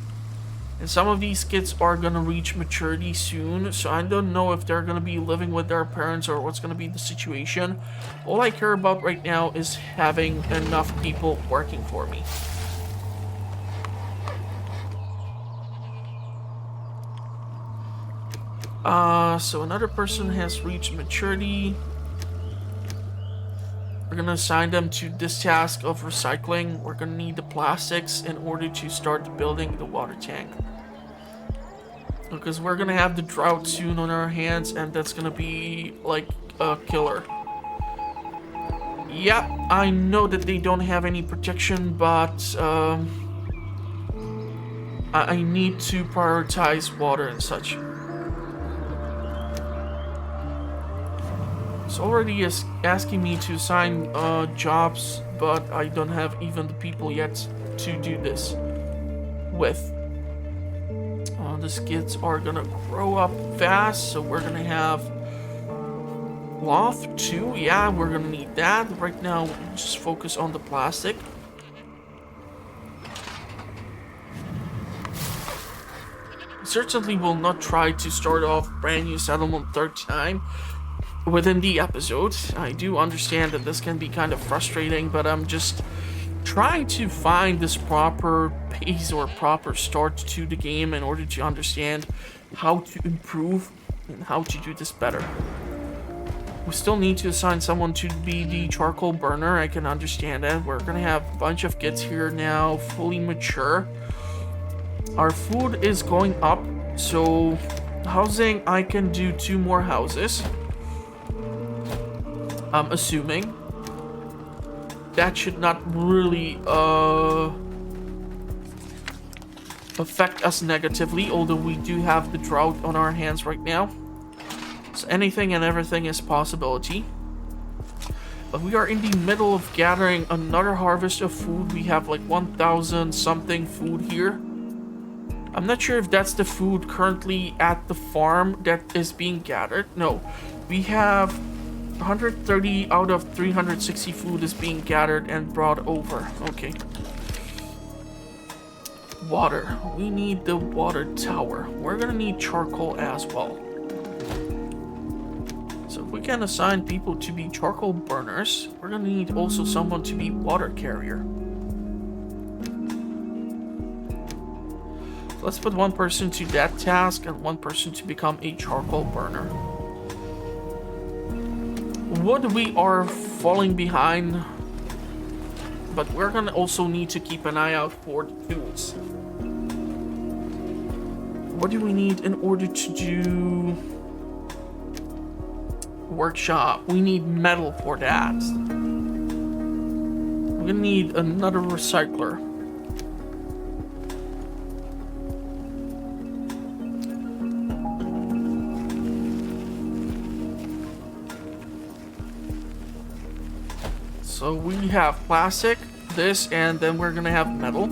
And some of these kids are gonna reach maturity soon, so I don't know if they're gonna be living with their parents or what's gonna be the situation. All I care about right now is having enough people working for me. So another person has reached maturity. We're gonna assign them to this task of recycling. We're gonna need the plastics in order to start building the water tank. Because we're gonna have the drought soon on our hands, and that's gonna be like a killer. Yeah, I know that they don't have any protection, but I need to prioritize water and such. It's already asking me to assign jobs, but I don't have even the people yet to do this with. The skids are gonna grow up fast, so we're gonna have cloth too. Yeah, we're gonna need that. Right now, we'll just focus on the plastic. Certainly will not try to start off brand new settlement third time within the episode. I do understand that this can be kind of frustrating, but I'm just trying to find this proper pace or proper start to the game in order to understand how to improve and how to do this better. We still need to assign someone to be the charcoal burner. I can understand that. We're gonna have a bunch of kids here now, fully mature. Our food is going up, so housing, I can do 2 more houses. I'm assuming. That should not really affect us negatively, although we do have the drought on our hands right now. So anything and everything is possibility. But we are in the middle of gathering another harvest of food. We have like 1,000 something food here. I'm not sure if that's the food currently at the farm that is being gathered. No, we have 130 out of 360 food is being gathered and brought over. Okay. Water. We need the water tower. We're gonna need charcoal as well. So if we can assign people to be charcoal burners, we're gonna need also someone to be water carrier. So let's put one person to that task and one person to become a charcoal burner. Wood, we are falling behind, but we're gonna also need to keep an eye out for the tools. What do we need in order to do workshop? We need metal for that. We're gonna need another recycler. So we have plastic, this, and then we're gonna have metal.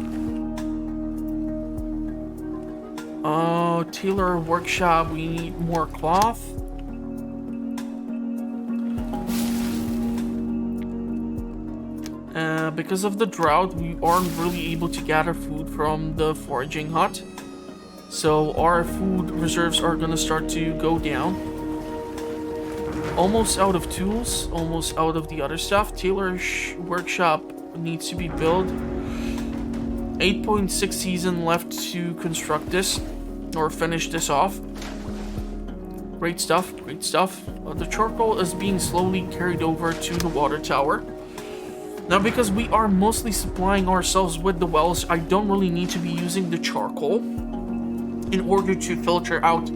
Tailor workshop, we need more cloth. Because of the drought, we aren't really able to gather food from the foraging hut. So our food reserves are gonna start to go down. Almost out of tools, almost out of the other stuff. Tailor workshop needs to be built. 8.6 season left to construct this or finish this off. Great stuff, great stuff. The charcoal is being slowly carried over to the water tower. Now, because we are mostly supplying ourselves with the wells, I don't really need to be using the charcoal in order to filter out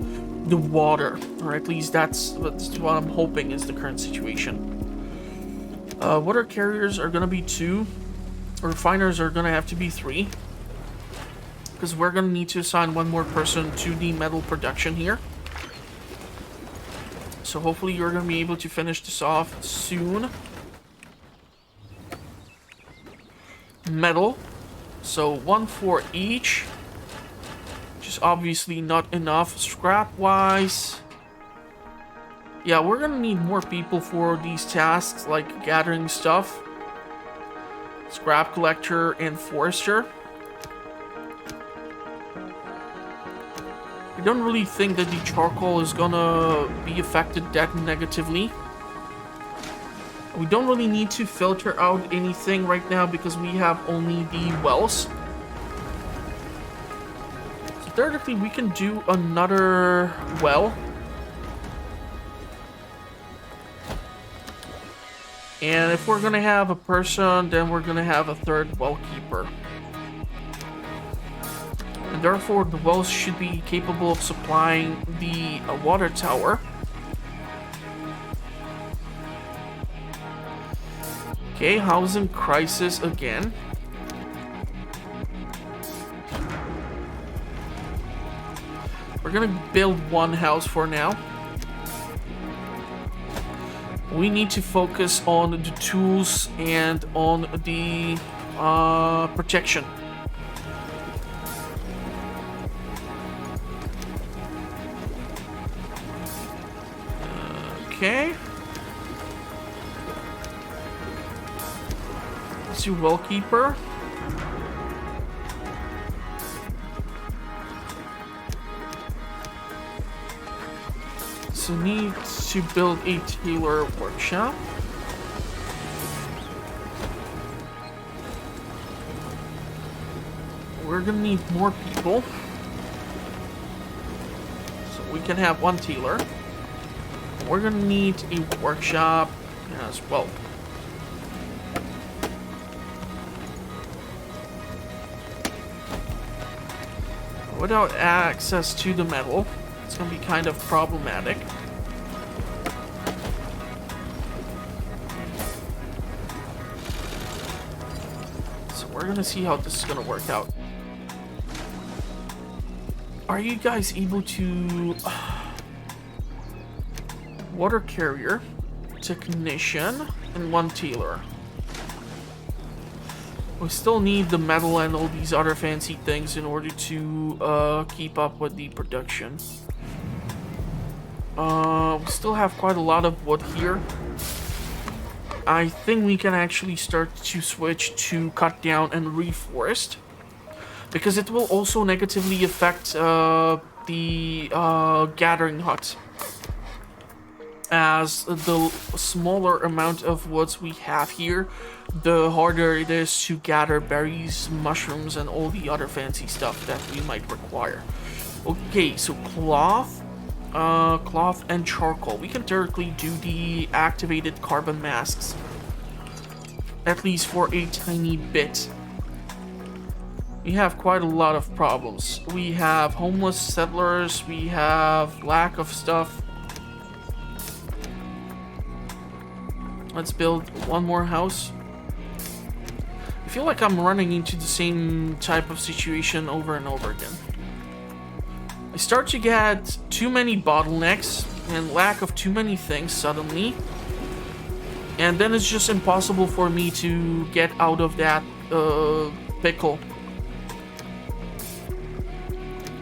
the water, or at least that's what I'm hoping is the current situation. Water carriers are gonna be 2. Refiners are gonna have to be 3, because we're gonna need to assign one more person to the metal production here. So hopefully you're gonna be able to finish this off soon. Metal, so 1 for each. Is obviously not enough scrap wise. Yeah, we're gonna need more people for these tasks, like gathering stuff, scrap collector, and forester. I don't really think that the charcoal is gonna be affected that negatively. We don't really need to filter out anything right now because we have only the wells. Theoretically, we can do another well And if we're gonna have a person, then we're gonna have a third well keeper. And therefore, the wells should be capable of supplying the water tower. Okay, housing crisis again. We're gonna build one house for now. We need to focus on the tools and on the protection. Okay. Let's do well keeper. So need to build a tailor workshop. We're gonna need more people. So we can have one tailor. We're gonna need a workshop as well. Without access to the metal, it's gonna be kind of problematic. So we're gonna see how this is gonna work out. Are you guys able to... water carrier, technician, and one tailor. We still need the metal and all these other fancy things in order to keep up with the production. We still have quite a lot of wood here. I think we can actually start to switch to cut down and reforest, because it will also negatively affect the gathering hut. As the smaller amount of woods we have here, the harder it is to gather berries, mushrooms, and all the other fancy stuff that we might require. Okay, so cloth and charcoal. We can theoretically do the activated carbon masks, at least for a tiny bit. We have quite a lot of problems. We have homeless settlers, we have lack of stuff. Let's build one more house. I feel like I'm running into the same type of situation over and over again. I start to get too many bottlenecks and lack of too many things suddenly. And then it's just impossible for me to get out of that pickle.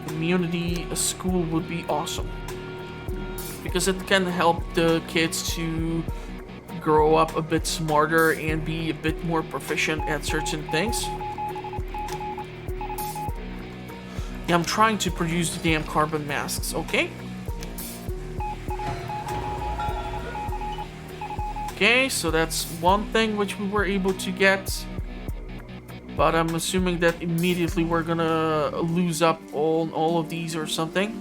Community school would be awesome, because it can help the kids to grow up a bit smarter and be a bit more proficient at certain things. Yeah, I'm trying to produce the damn carbon masks, okay? Okay, so that's one thing which we were able to get. But I'm assuming that immediately we're gonna lose up all of these or something.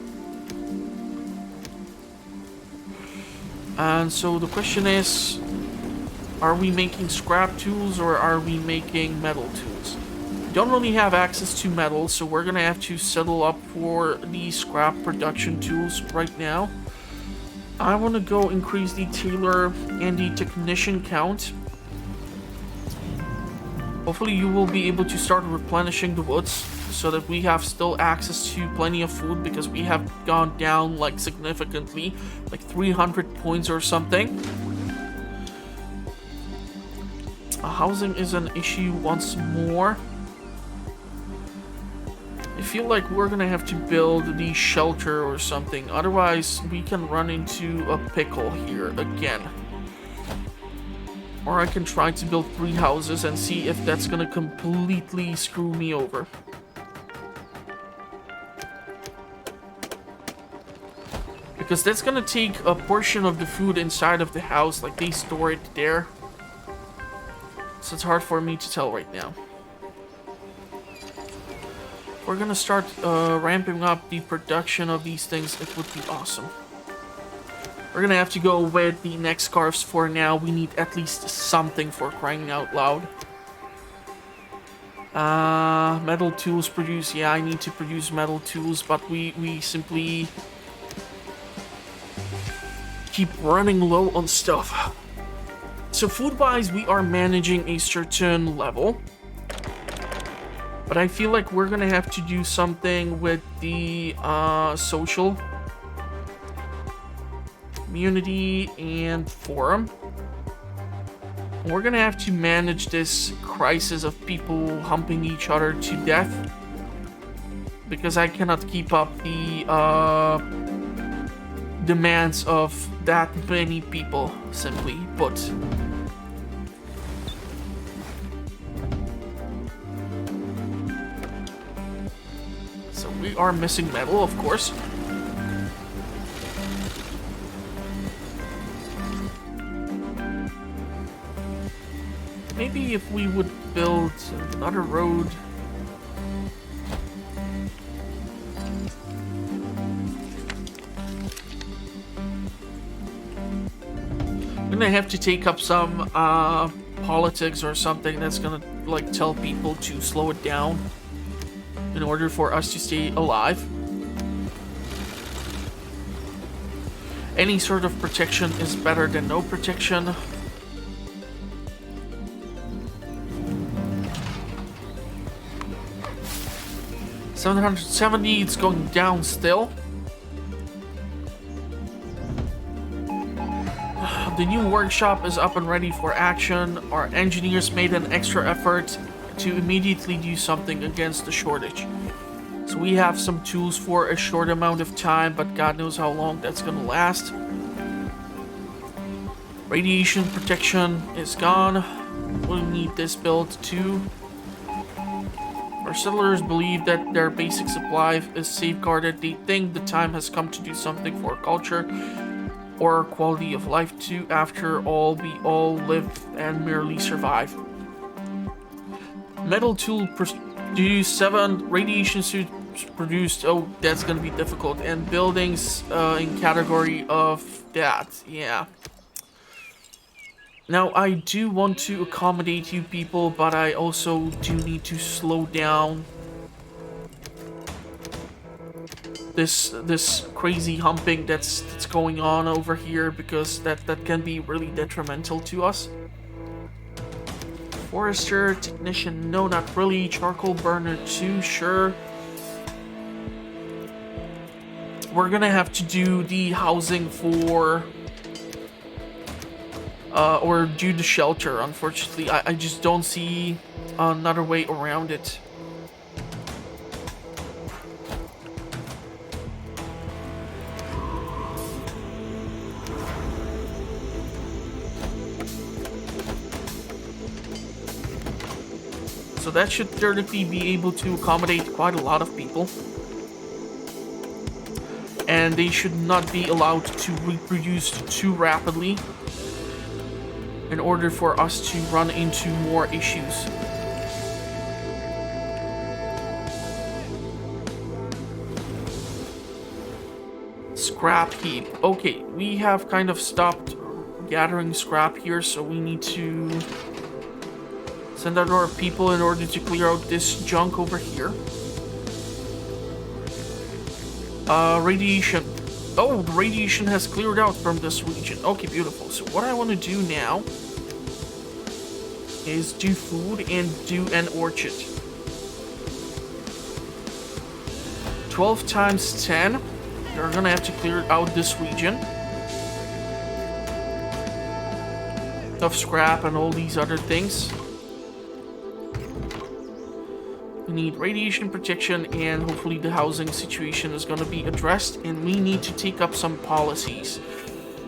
And so the question is, are we making scrap tools or are we making metal tools? We don't really have access to metal, so we're gonna have to settle up for the scrap production tools right now. I want to go increase the tailor and the technician count. Hopefully you will be able to start replenishing the woods so that we have still access to plenty of food, because we have gone down like significantly, like 300 points or something. Housing is an issue once more. I feel like we're gonna have to build the shelter or something, otherwise we can run into a pickle here again. Or I can try to build 3 houses and see if that's gonna completely screw me over. Because that's gonna take a portion of the food inside of the house, like they store it there. So it's hard for me to tell right now. We're gonna start ramping up the production of these things. It would be awesome. We're gonna have to go with the neck scarves for now. We need at least something, for crying out loud. Metal tools produce. Yeah, I need to produce metal tools, but we simply keep running low on stuff. So food-wise, we are managing a certain level. But I feel like we're gonna have to do something with the social, community, and forum. We're gonna have to manage this crisis of people humping each other to death, because I cannot keep up the demands of that many people, simply put. So we are missing metal, of course. Maybe if we would build another road. I'm gonna have to take up some politics or something that's gonna like tell people to slow it down in order for us to stay alive. Any sort of protection is better than no protection. $770, it's going down still. The new workshop is up and ready for action. Our engineers made an extra effort to immediately do something against the shortage. So we have some tools for a short amount of time, but God knows how long that's gonna last. Radiation protection is gone. We'll need this build too. Our settlers believe that their basic supply is safeguarded. They think the time has come to do something for culture or quality of life too. After all, we all live and merely survive. Metal tool produced 7 radiation suits produced. Oh, that's gonna be difficult. And buildings in category of that. Yeah. Now, I do want to accommodate you people, but I also do need to slow down this crazy humping that's going on over here, because that can be really detrimental to us. Forester, technician, no, not really. Charcoal burner too, sure. We're gonna have to do the housing for or do the shelter, unfortunately. I just don't see another way around it. So that should theoretically be able to accommodate quite a lot of people. And they should not be allowed to reproduce too rapidly in order for us to run into more issues. Scrap heap. Okay, we have kind of stopped gathering scrap here, so we need to send out our people in order to clear out this junk over here. Radiation. Oh, the radiation has cleared out from this region. Okay, beautiful. So what I want to do now is do food and do an orchard. 12 times 10. They're gonna have to clear out this region of scrap and all these other things. We need radiation protection, and hopefully the housing situation is going to be addressed, and we need to take up some policies.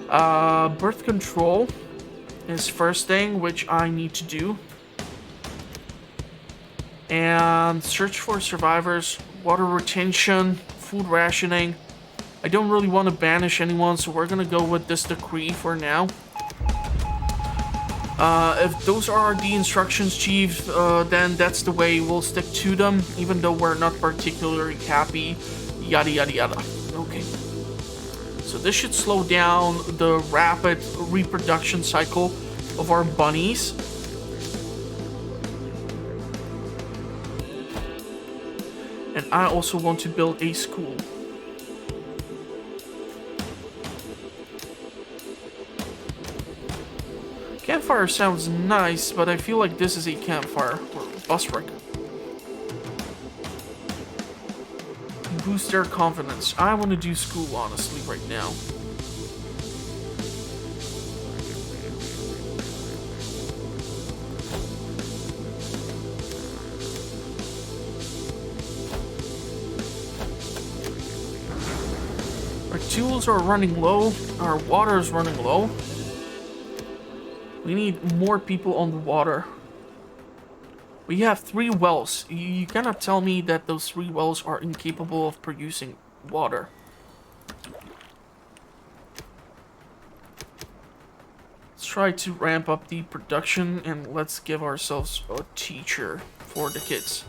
Birth control is first thing, which I need to do. And search for survivors, water retention, food rationing. I don't really want to banish anyone, so we're going to go with this decree for now. If those are the instructions, Chief, then that's the way we'll stick to them, even though we're not particularly happy. Yada, yada, yada. Okay. So this should slow down the rapid reproduction cycle of our bunnies. And I also want to build a school. Campfire sounds nice, but I feel like this is a campfire or bus wreck. Boost their confidence. I want to do school, honestly, right now. Our tools are running low. Our water is running low. We need more people on the water. We have 3 wells. You cannot tell me that those 3 wells are incapable of producing water. Let's try to ramp up the production and let's give ourselves a teacher for the kids.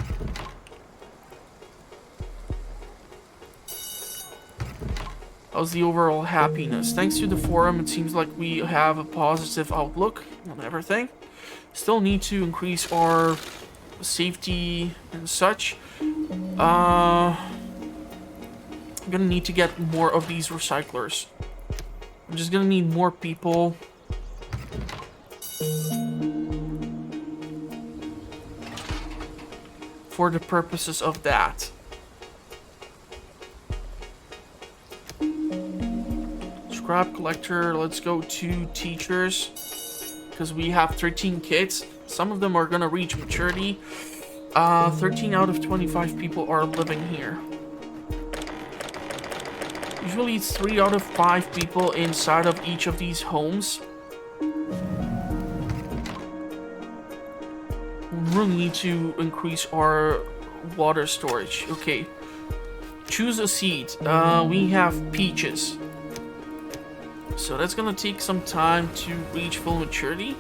How's the overall happiness? Thanks to the forum, it seems like we have a positive outlook on everything. Still need to increase our safety and such. I'm gonna need to get more of these recyclers. I'm just gonna need more people. For the purposes of that. Scrap collector, let's go to teachers. Because we have 13 kids. Some of them are gonna reach maturity. 13 out of 25 people are living here. Usually it's 3 out of 5 people inside of each of these homes. We really need to increase our water storage. Okay. Choose a seed. We have peaches. So that's gonna take some time to reach full maturity.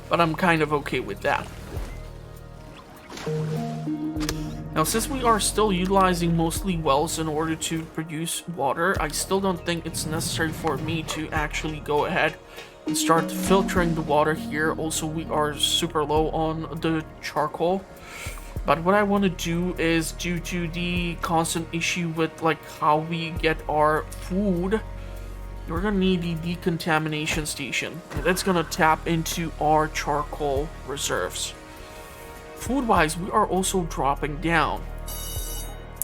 But I'm kind of okay with that. Now, since we are still utilizing mostly wells in order to produce water, I still don't think it's necessary for me to actually go ahead and start filtering the water here. Also, we are super low on the charcoal. But what I want to do is, due to the constant issue with like how we get our food, we're gonna need the decontamination station. That's gonna tap into our charcoal reserves. Food-wise, we are also dropping down.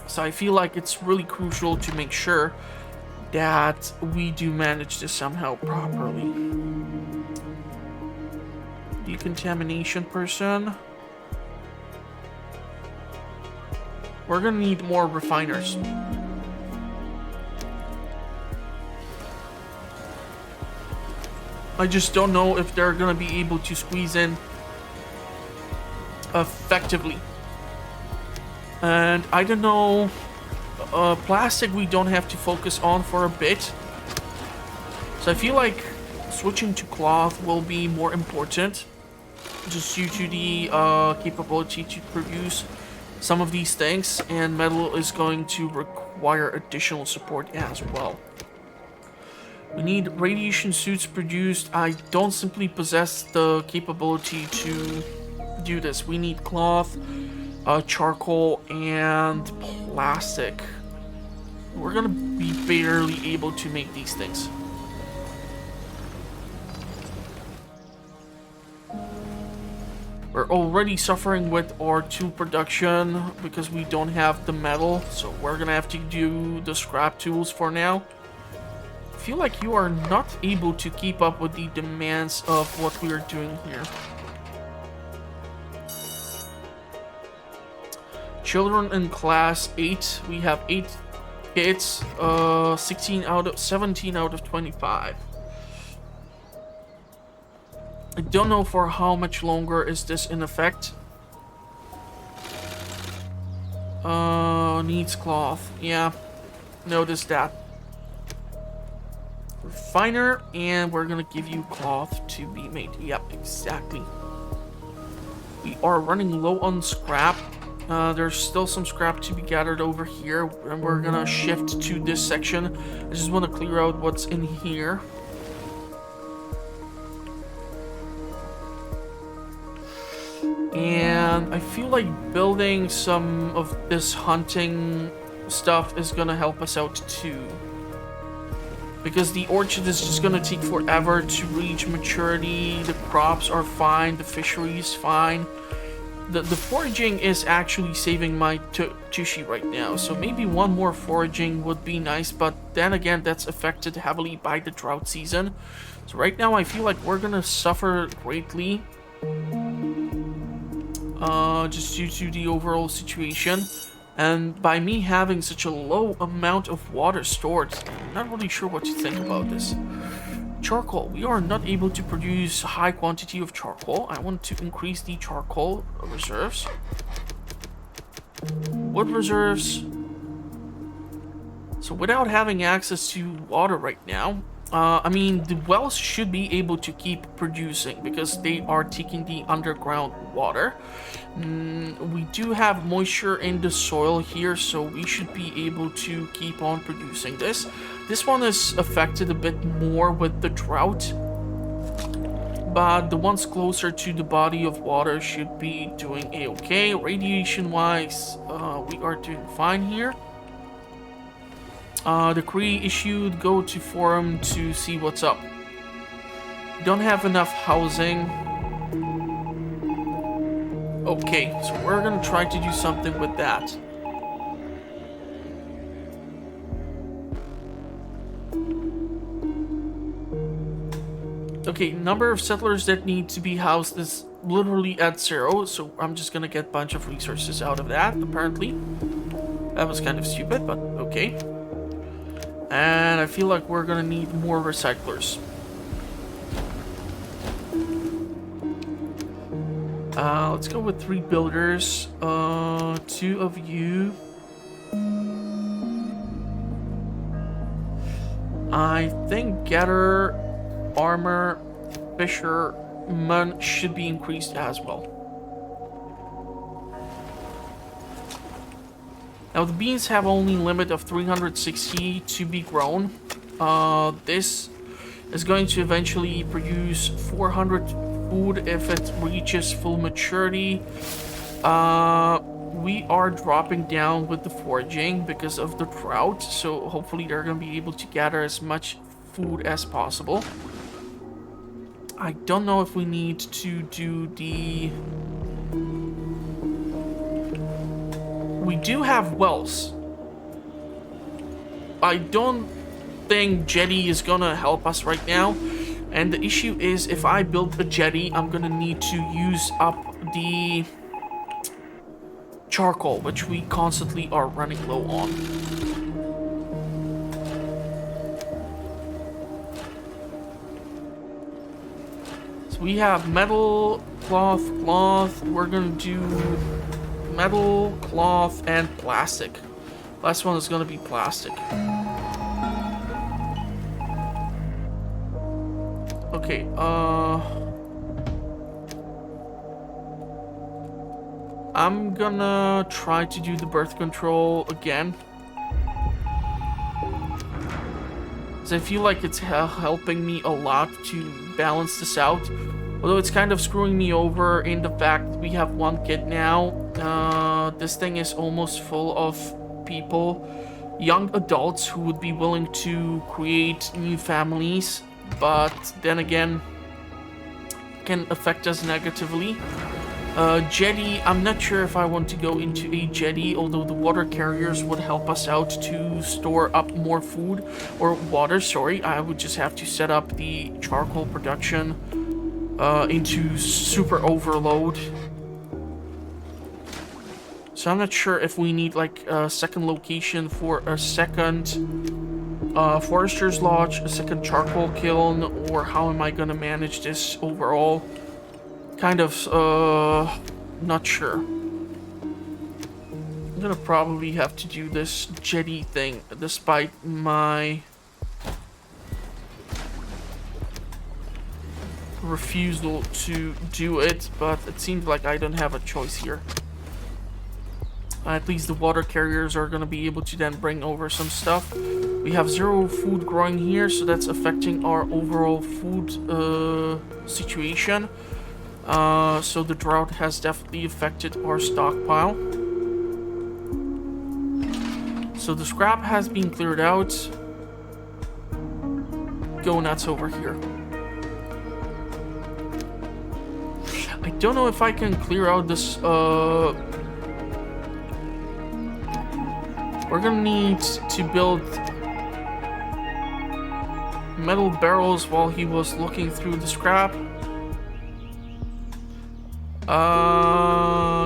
So I feel like it's really crucial to make sure that we do manage this somehow properly. Decontamination person. We're gonna need more refiners. I just don't know if they're gonna be able to squeeze in effectively. And I don't know, plastic we don't have to focus on for a bit. So I feel like switching to cloth will be more important, just due to the capability to produce some of these things, and metal is going to require additional support as well. We need radiation suits produced. I don't simply possess the capability to do this. We need cloth, charcoal, and plastic. We're gonna be barely able to make these things. We're already suffering with our tool production because we don't have the metal, so we're gonna have to do the scrap tools for now. I feel like you are not able to keep up with the demands of what we are doing here. Children in class 8, we have 8 kids, 17 out of 25. I don't know for how much longer is this in effect. Needs cloth. Yeah, notice that. Refiner, and we're gonna give you cloth to be made. Yep, exactly. We are running low on scrap. There's still some scrap to be gathered over here, and we're gonna shift to this section. I just want to clear out what's in here. And I feel like building some of this hunting stuff is gonna help us out too. Because the orchard is just gonna take forever to reach maturity. The crops are fine, the fishery is fine. The foraging is actually saving my tushy right now, so maybe one more foraging would be nice, but then again, that's affected heavily by the drought season. So right now, I feel like we're gonna suffer greatly, just due to the overall situation. And by me having such a low amount of water stored, I'm not really sure what to think about this. Charcoal. We are not able to produce a high quantity of charcoal. I want to increase the charcoal reserves. Wood reserves. So without having access to water right now, I mean, the wells should be able to keep producing because they are taking the underground water. We do have moisture in the soil here, so we should be able to keep on producing this. This one is affected a bit more with the drought, but the ones closer to the body of water should be doing a-okay. Radiation-wise, we are doing fine here. Decree issued, go to forum to see what's up. Don't have enough housing. Okay, so we're gonna try to do something with that. Okay, number of settlers that need to be housed is literally at 0, so I'm just gonna get a bunch of resources out of that, apparently. That was kind of stupid, but okay. And I feel like we're gonna need more recyclers. Let's go with 3 builders. 2 of you. I think getter, armor, fisherman should be increased as well. Now the beans have only limit of 360 to be grown. This is going to eventually produce 400 food if it reaches full maturity. We are dropping down with the foraging because of the drought, so hopefully they're going to be able to gather as much food as possible. I don't know if we need to do the... We do have wells. I don't think jetty is gonna help us right now. And the issue is if I build a jetty, I'm gonna need to use up the charcoal, which we constantly are running low on. So we have metal, cloth. We're gonna do metal, cloth, and plastic. Last one is gonna be plastic. Okay, I'm gonna try to do the birth control again. Because I feel like it's helping me a lot to balance this out. Although it's kind of screwing me over in the fact that we have 1 kid now. This thing is almost full of people, young adults who would be willing to create new families, but then again, can affect us negatively. Jetty, I'm not sure if I want to go into a jetty, although the water carriers would help us out to store up more food, or water, sorry. I would just have to set up the charcoal production into super overload. So I'm not sure if we need like a second location for a second forester's lodge, a second charcoal kiln, or how am I gonna manage this overall? Kind of not sure. I'm gonna probably have to do this jetty thing despite my refusal to do it, but it seems like I don't have a choice here. At least the water carriers are going to be able to then bring over some stuff. We have 0 food growing here, so that's affecting our overall food situation. So the drought has definitely affected our stockpile. So the scrap has been cleared out. Go nuts over here. I don't know if I can clear out this, we're gonna need to build metal barrels while he was looking through the scrap.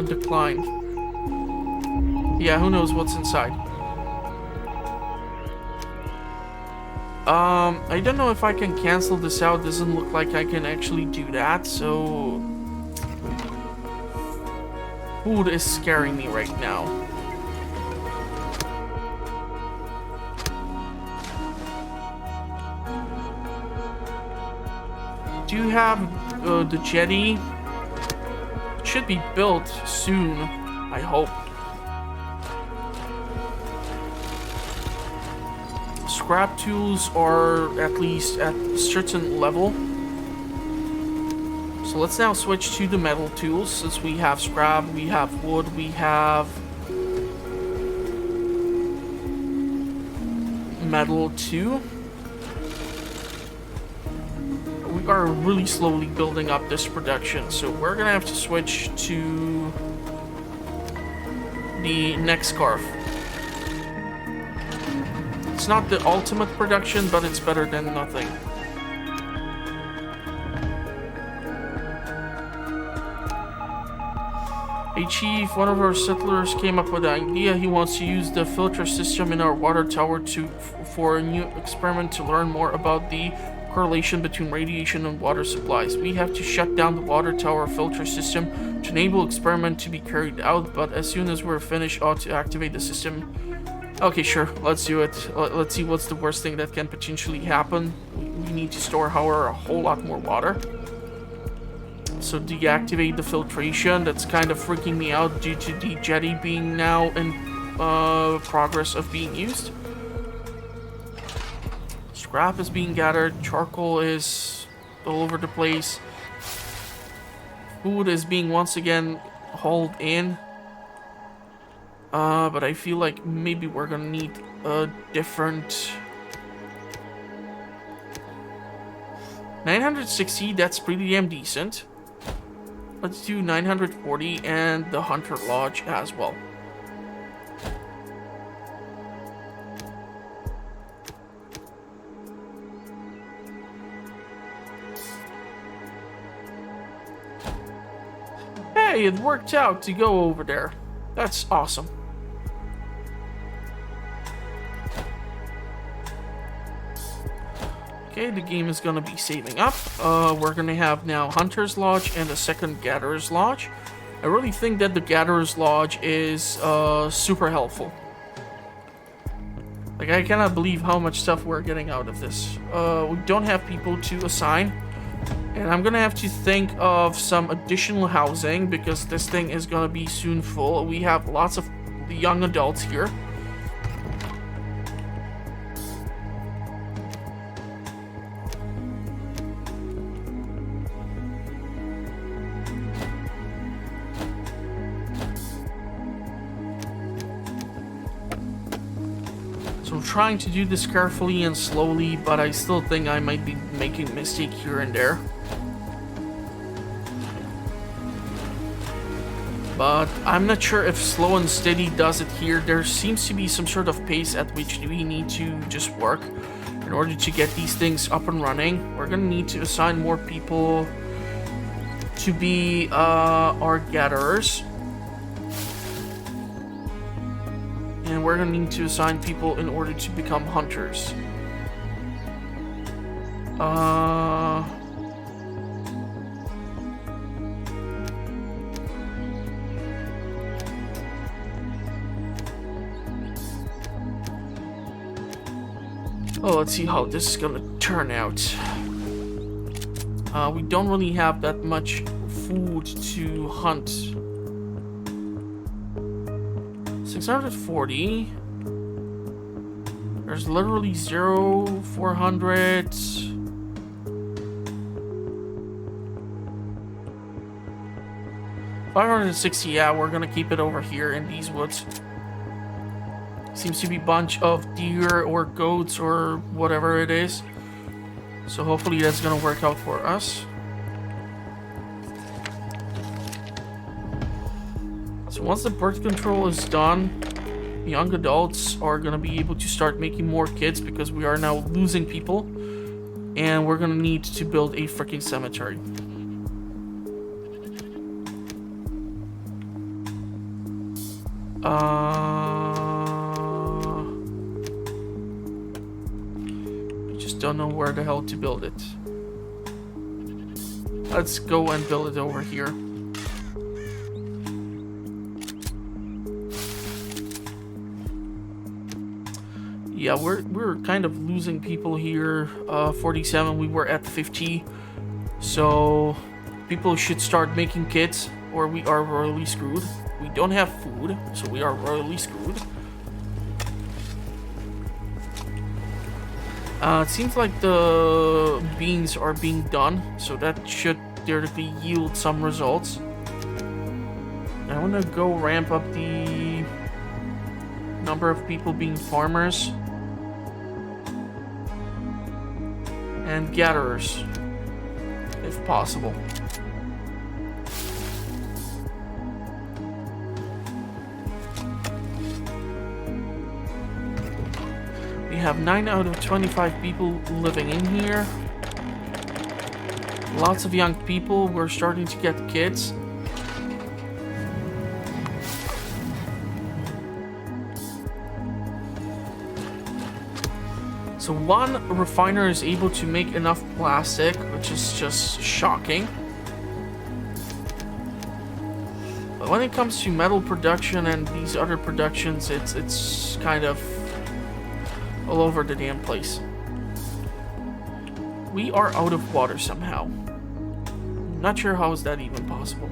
Decline. Yeah, who knows what's inside. I don't know if I can cancel this out. Doesn't look like I can actually do that, so... Food is scaring me right now. Do you have the jetty? It should be built soon, I hope. Scrap tools are at least at a certain level. So let's now switch to the metal tools. Since we have scrap, we have wood, we have metal too. We are really slowly building up this production, so we're gonna have to switch to the next scarf. It's not the ultimate production, but it's better than nothing. Hey Chief, one of our settlers came up with an idea. He wants to use the filter system in our water tower for a new experiment to learn more about the correlation between radiation and water supplies. We have to shut down the water tower filter system to enable experiment to be carried out, but as soon as we're finished, ought to activate the system. Okay, sure, let's do it. Let's see what's the worst thing that can potentially happen. We need to store, however, a whole lot more water. So deactivate the filtration. That's kind of freaking me out due to the jetty being now in progress of being used. Scrap is being gathered. Charcoal is all over the place. Food is being once again hauled in. But I feel like maybe we're gonna need a different... 960, that's pretty damn decent. Let's do 940 and the Hunter Lodge as well. Hey, it worked out to go over there. That's awesome. Okay, the game is gonna be saving up. We're gonna have now Hunter's Lodge and a second Gatherer's Lodge. I really think that the Gatherer's Lodge is super helpful. Like, I cannot believe how much stuff we're getting out of this. We don't have people to assign. And I'm gonna have to think of some additional housing because this thing is gonna be soon full. We have lots of young adults here. So I'm trying to do this carefully and slowly, but I still think I might be making a mistake here and there. But I'm not sure if slow and steady does it here. There seems to be some sort of pace at which we need to just work in order to get these things up and running. We're gonna need to assign more people to be our gatherers. And we're gonna need to assign people in order to become hunters. Oh, let's see how this is gonna turn out. We don't really have that much food to hunt. 640. There's literally 0, 400. 560, yeah, we're gonna keep it over here in these woods. Seems to be a bunch of deer or goats or whatever it is. So hopefully that's gonna work out for us. So once the birth control is done, young adults are gonna be able to start making more kids because we are now losing people. And we're gonna need to build a freaking cemetery. I just don't know where the hell to build it. Let's go and build it over here. Yeah, we're kind of losing people here. 47, we were at 50. So people should start making kids or we are royally screwed. We don't have food, so we are royally screwed. It seems like the beans are being done, so that should theoretically yield some results. I want to go ramp up the number of people being farmers and gatherers, if possible. We have 9 out of 25 people living in here. Lots of young people. We're starting to get kids. So one refiner is able to make enough plastic, which is just shocking. But when it comes to metal production and these other productions, it's kind of all over the damn place. We are out of water somehow. Not sure how is that even possible.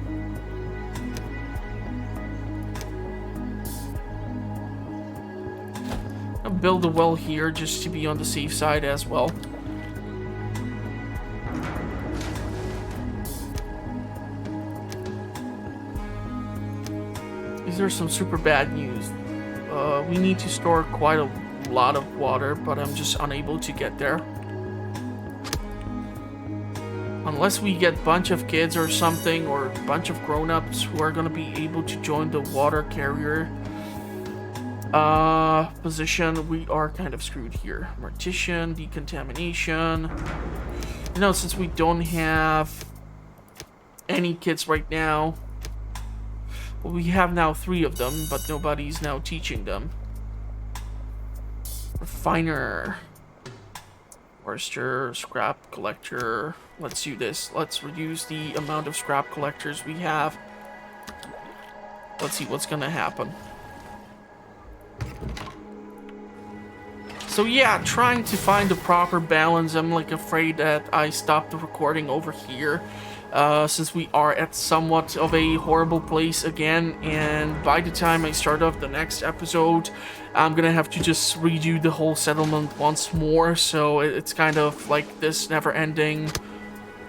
I'll build a well here just to be on the safe side as well. These are some super bad news. We need to store quite a lot of water, but I'm just unable to get there. Unless we get a bunch of kids or something, or a bunch of grown-ups who are going to be able to join the water carrier position, we are kind of screwed here. Mortician, decontamination. You know, since we don't have any kids right now, well, we have now 3 of them, but nobody's now teaching them. Refiner, forester, scrap collector. Let's do this. Let's reduce the amount of scrap collectors we have. Let's see what's gonna happen. So yeah, trying to find the proper balance. I'm like afraid that I stopped the recording over here. Since we are at somewhat of a horrible place again, and by the time I start off the next episode, I'm gonna have to just redo the whole settlement once more, so it's kind of like this never-ending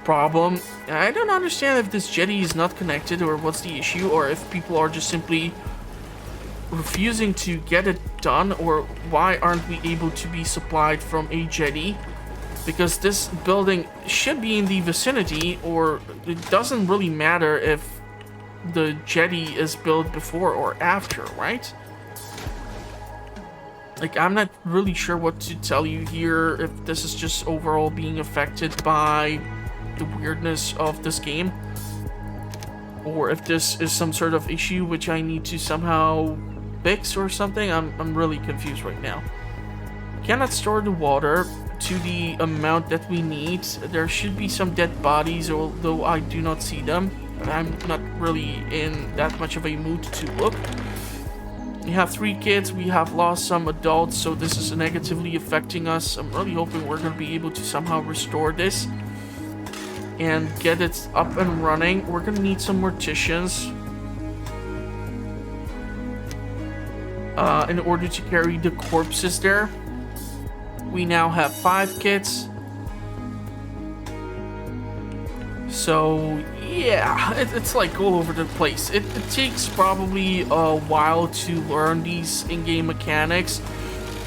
problem. I don't understand if this jetty is not connected, or what's the issue, or if people are just simply refusing to get it done, or why aren't we able to be supplied from a jetty? Because this building should be in the vicinity, or it doesn't really matter if the jetty is built before or after, right? Like, I'm not really sure what to tell you here, if this is just overall being affected by the weirdness of this game, or if this is some sort of issue which I need to somehow fix or something. I'm really confused right now. Cannot store the water to the amount that we need. There should be some dead bodies, although I do not see them. But I'm not really in that much of a mood to look. We have 3 kids, we have lost some adults, so this is negatively affecting us. I'm really hoping we're going to be able to somehow restore this. and get it up and running. We're gonna need some morticians in order to carry the corpses there. We now have 5 kits. So yeah, it's like all over the place. It takes probably a while to learn these in-game mechanics.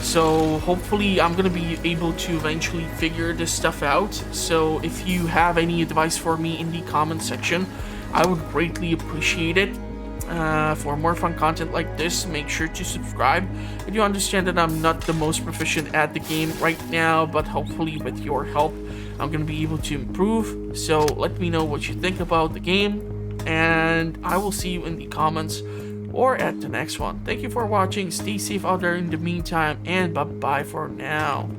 So hopefully I'm gonna be able to eventually figure this stuff out. So if you have any advice for me in the comment section, I would greatly appreciate it. For more fun content like this, make sure to subscribe. I do understand that I'm not the most proficient at the game right now, but hopefully with your help, I'm gonna be able to improve. So let me know what you think about the game, and I will see you in the comments or at the next one. Thank you for watching. Stay safe out there in the meantime, and bye-bye for now.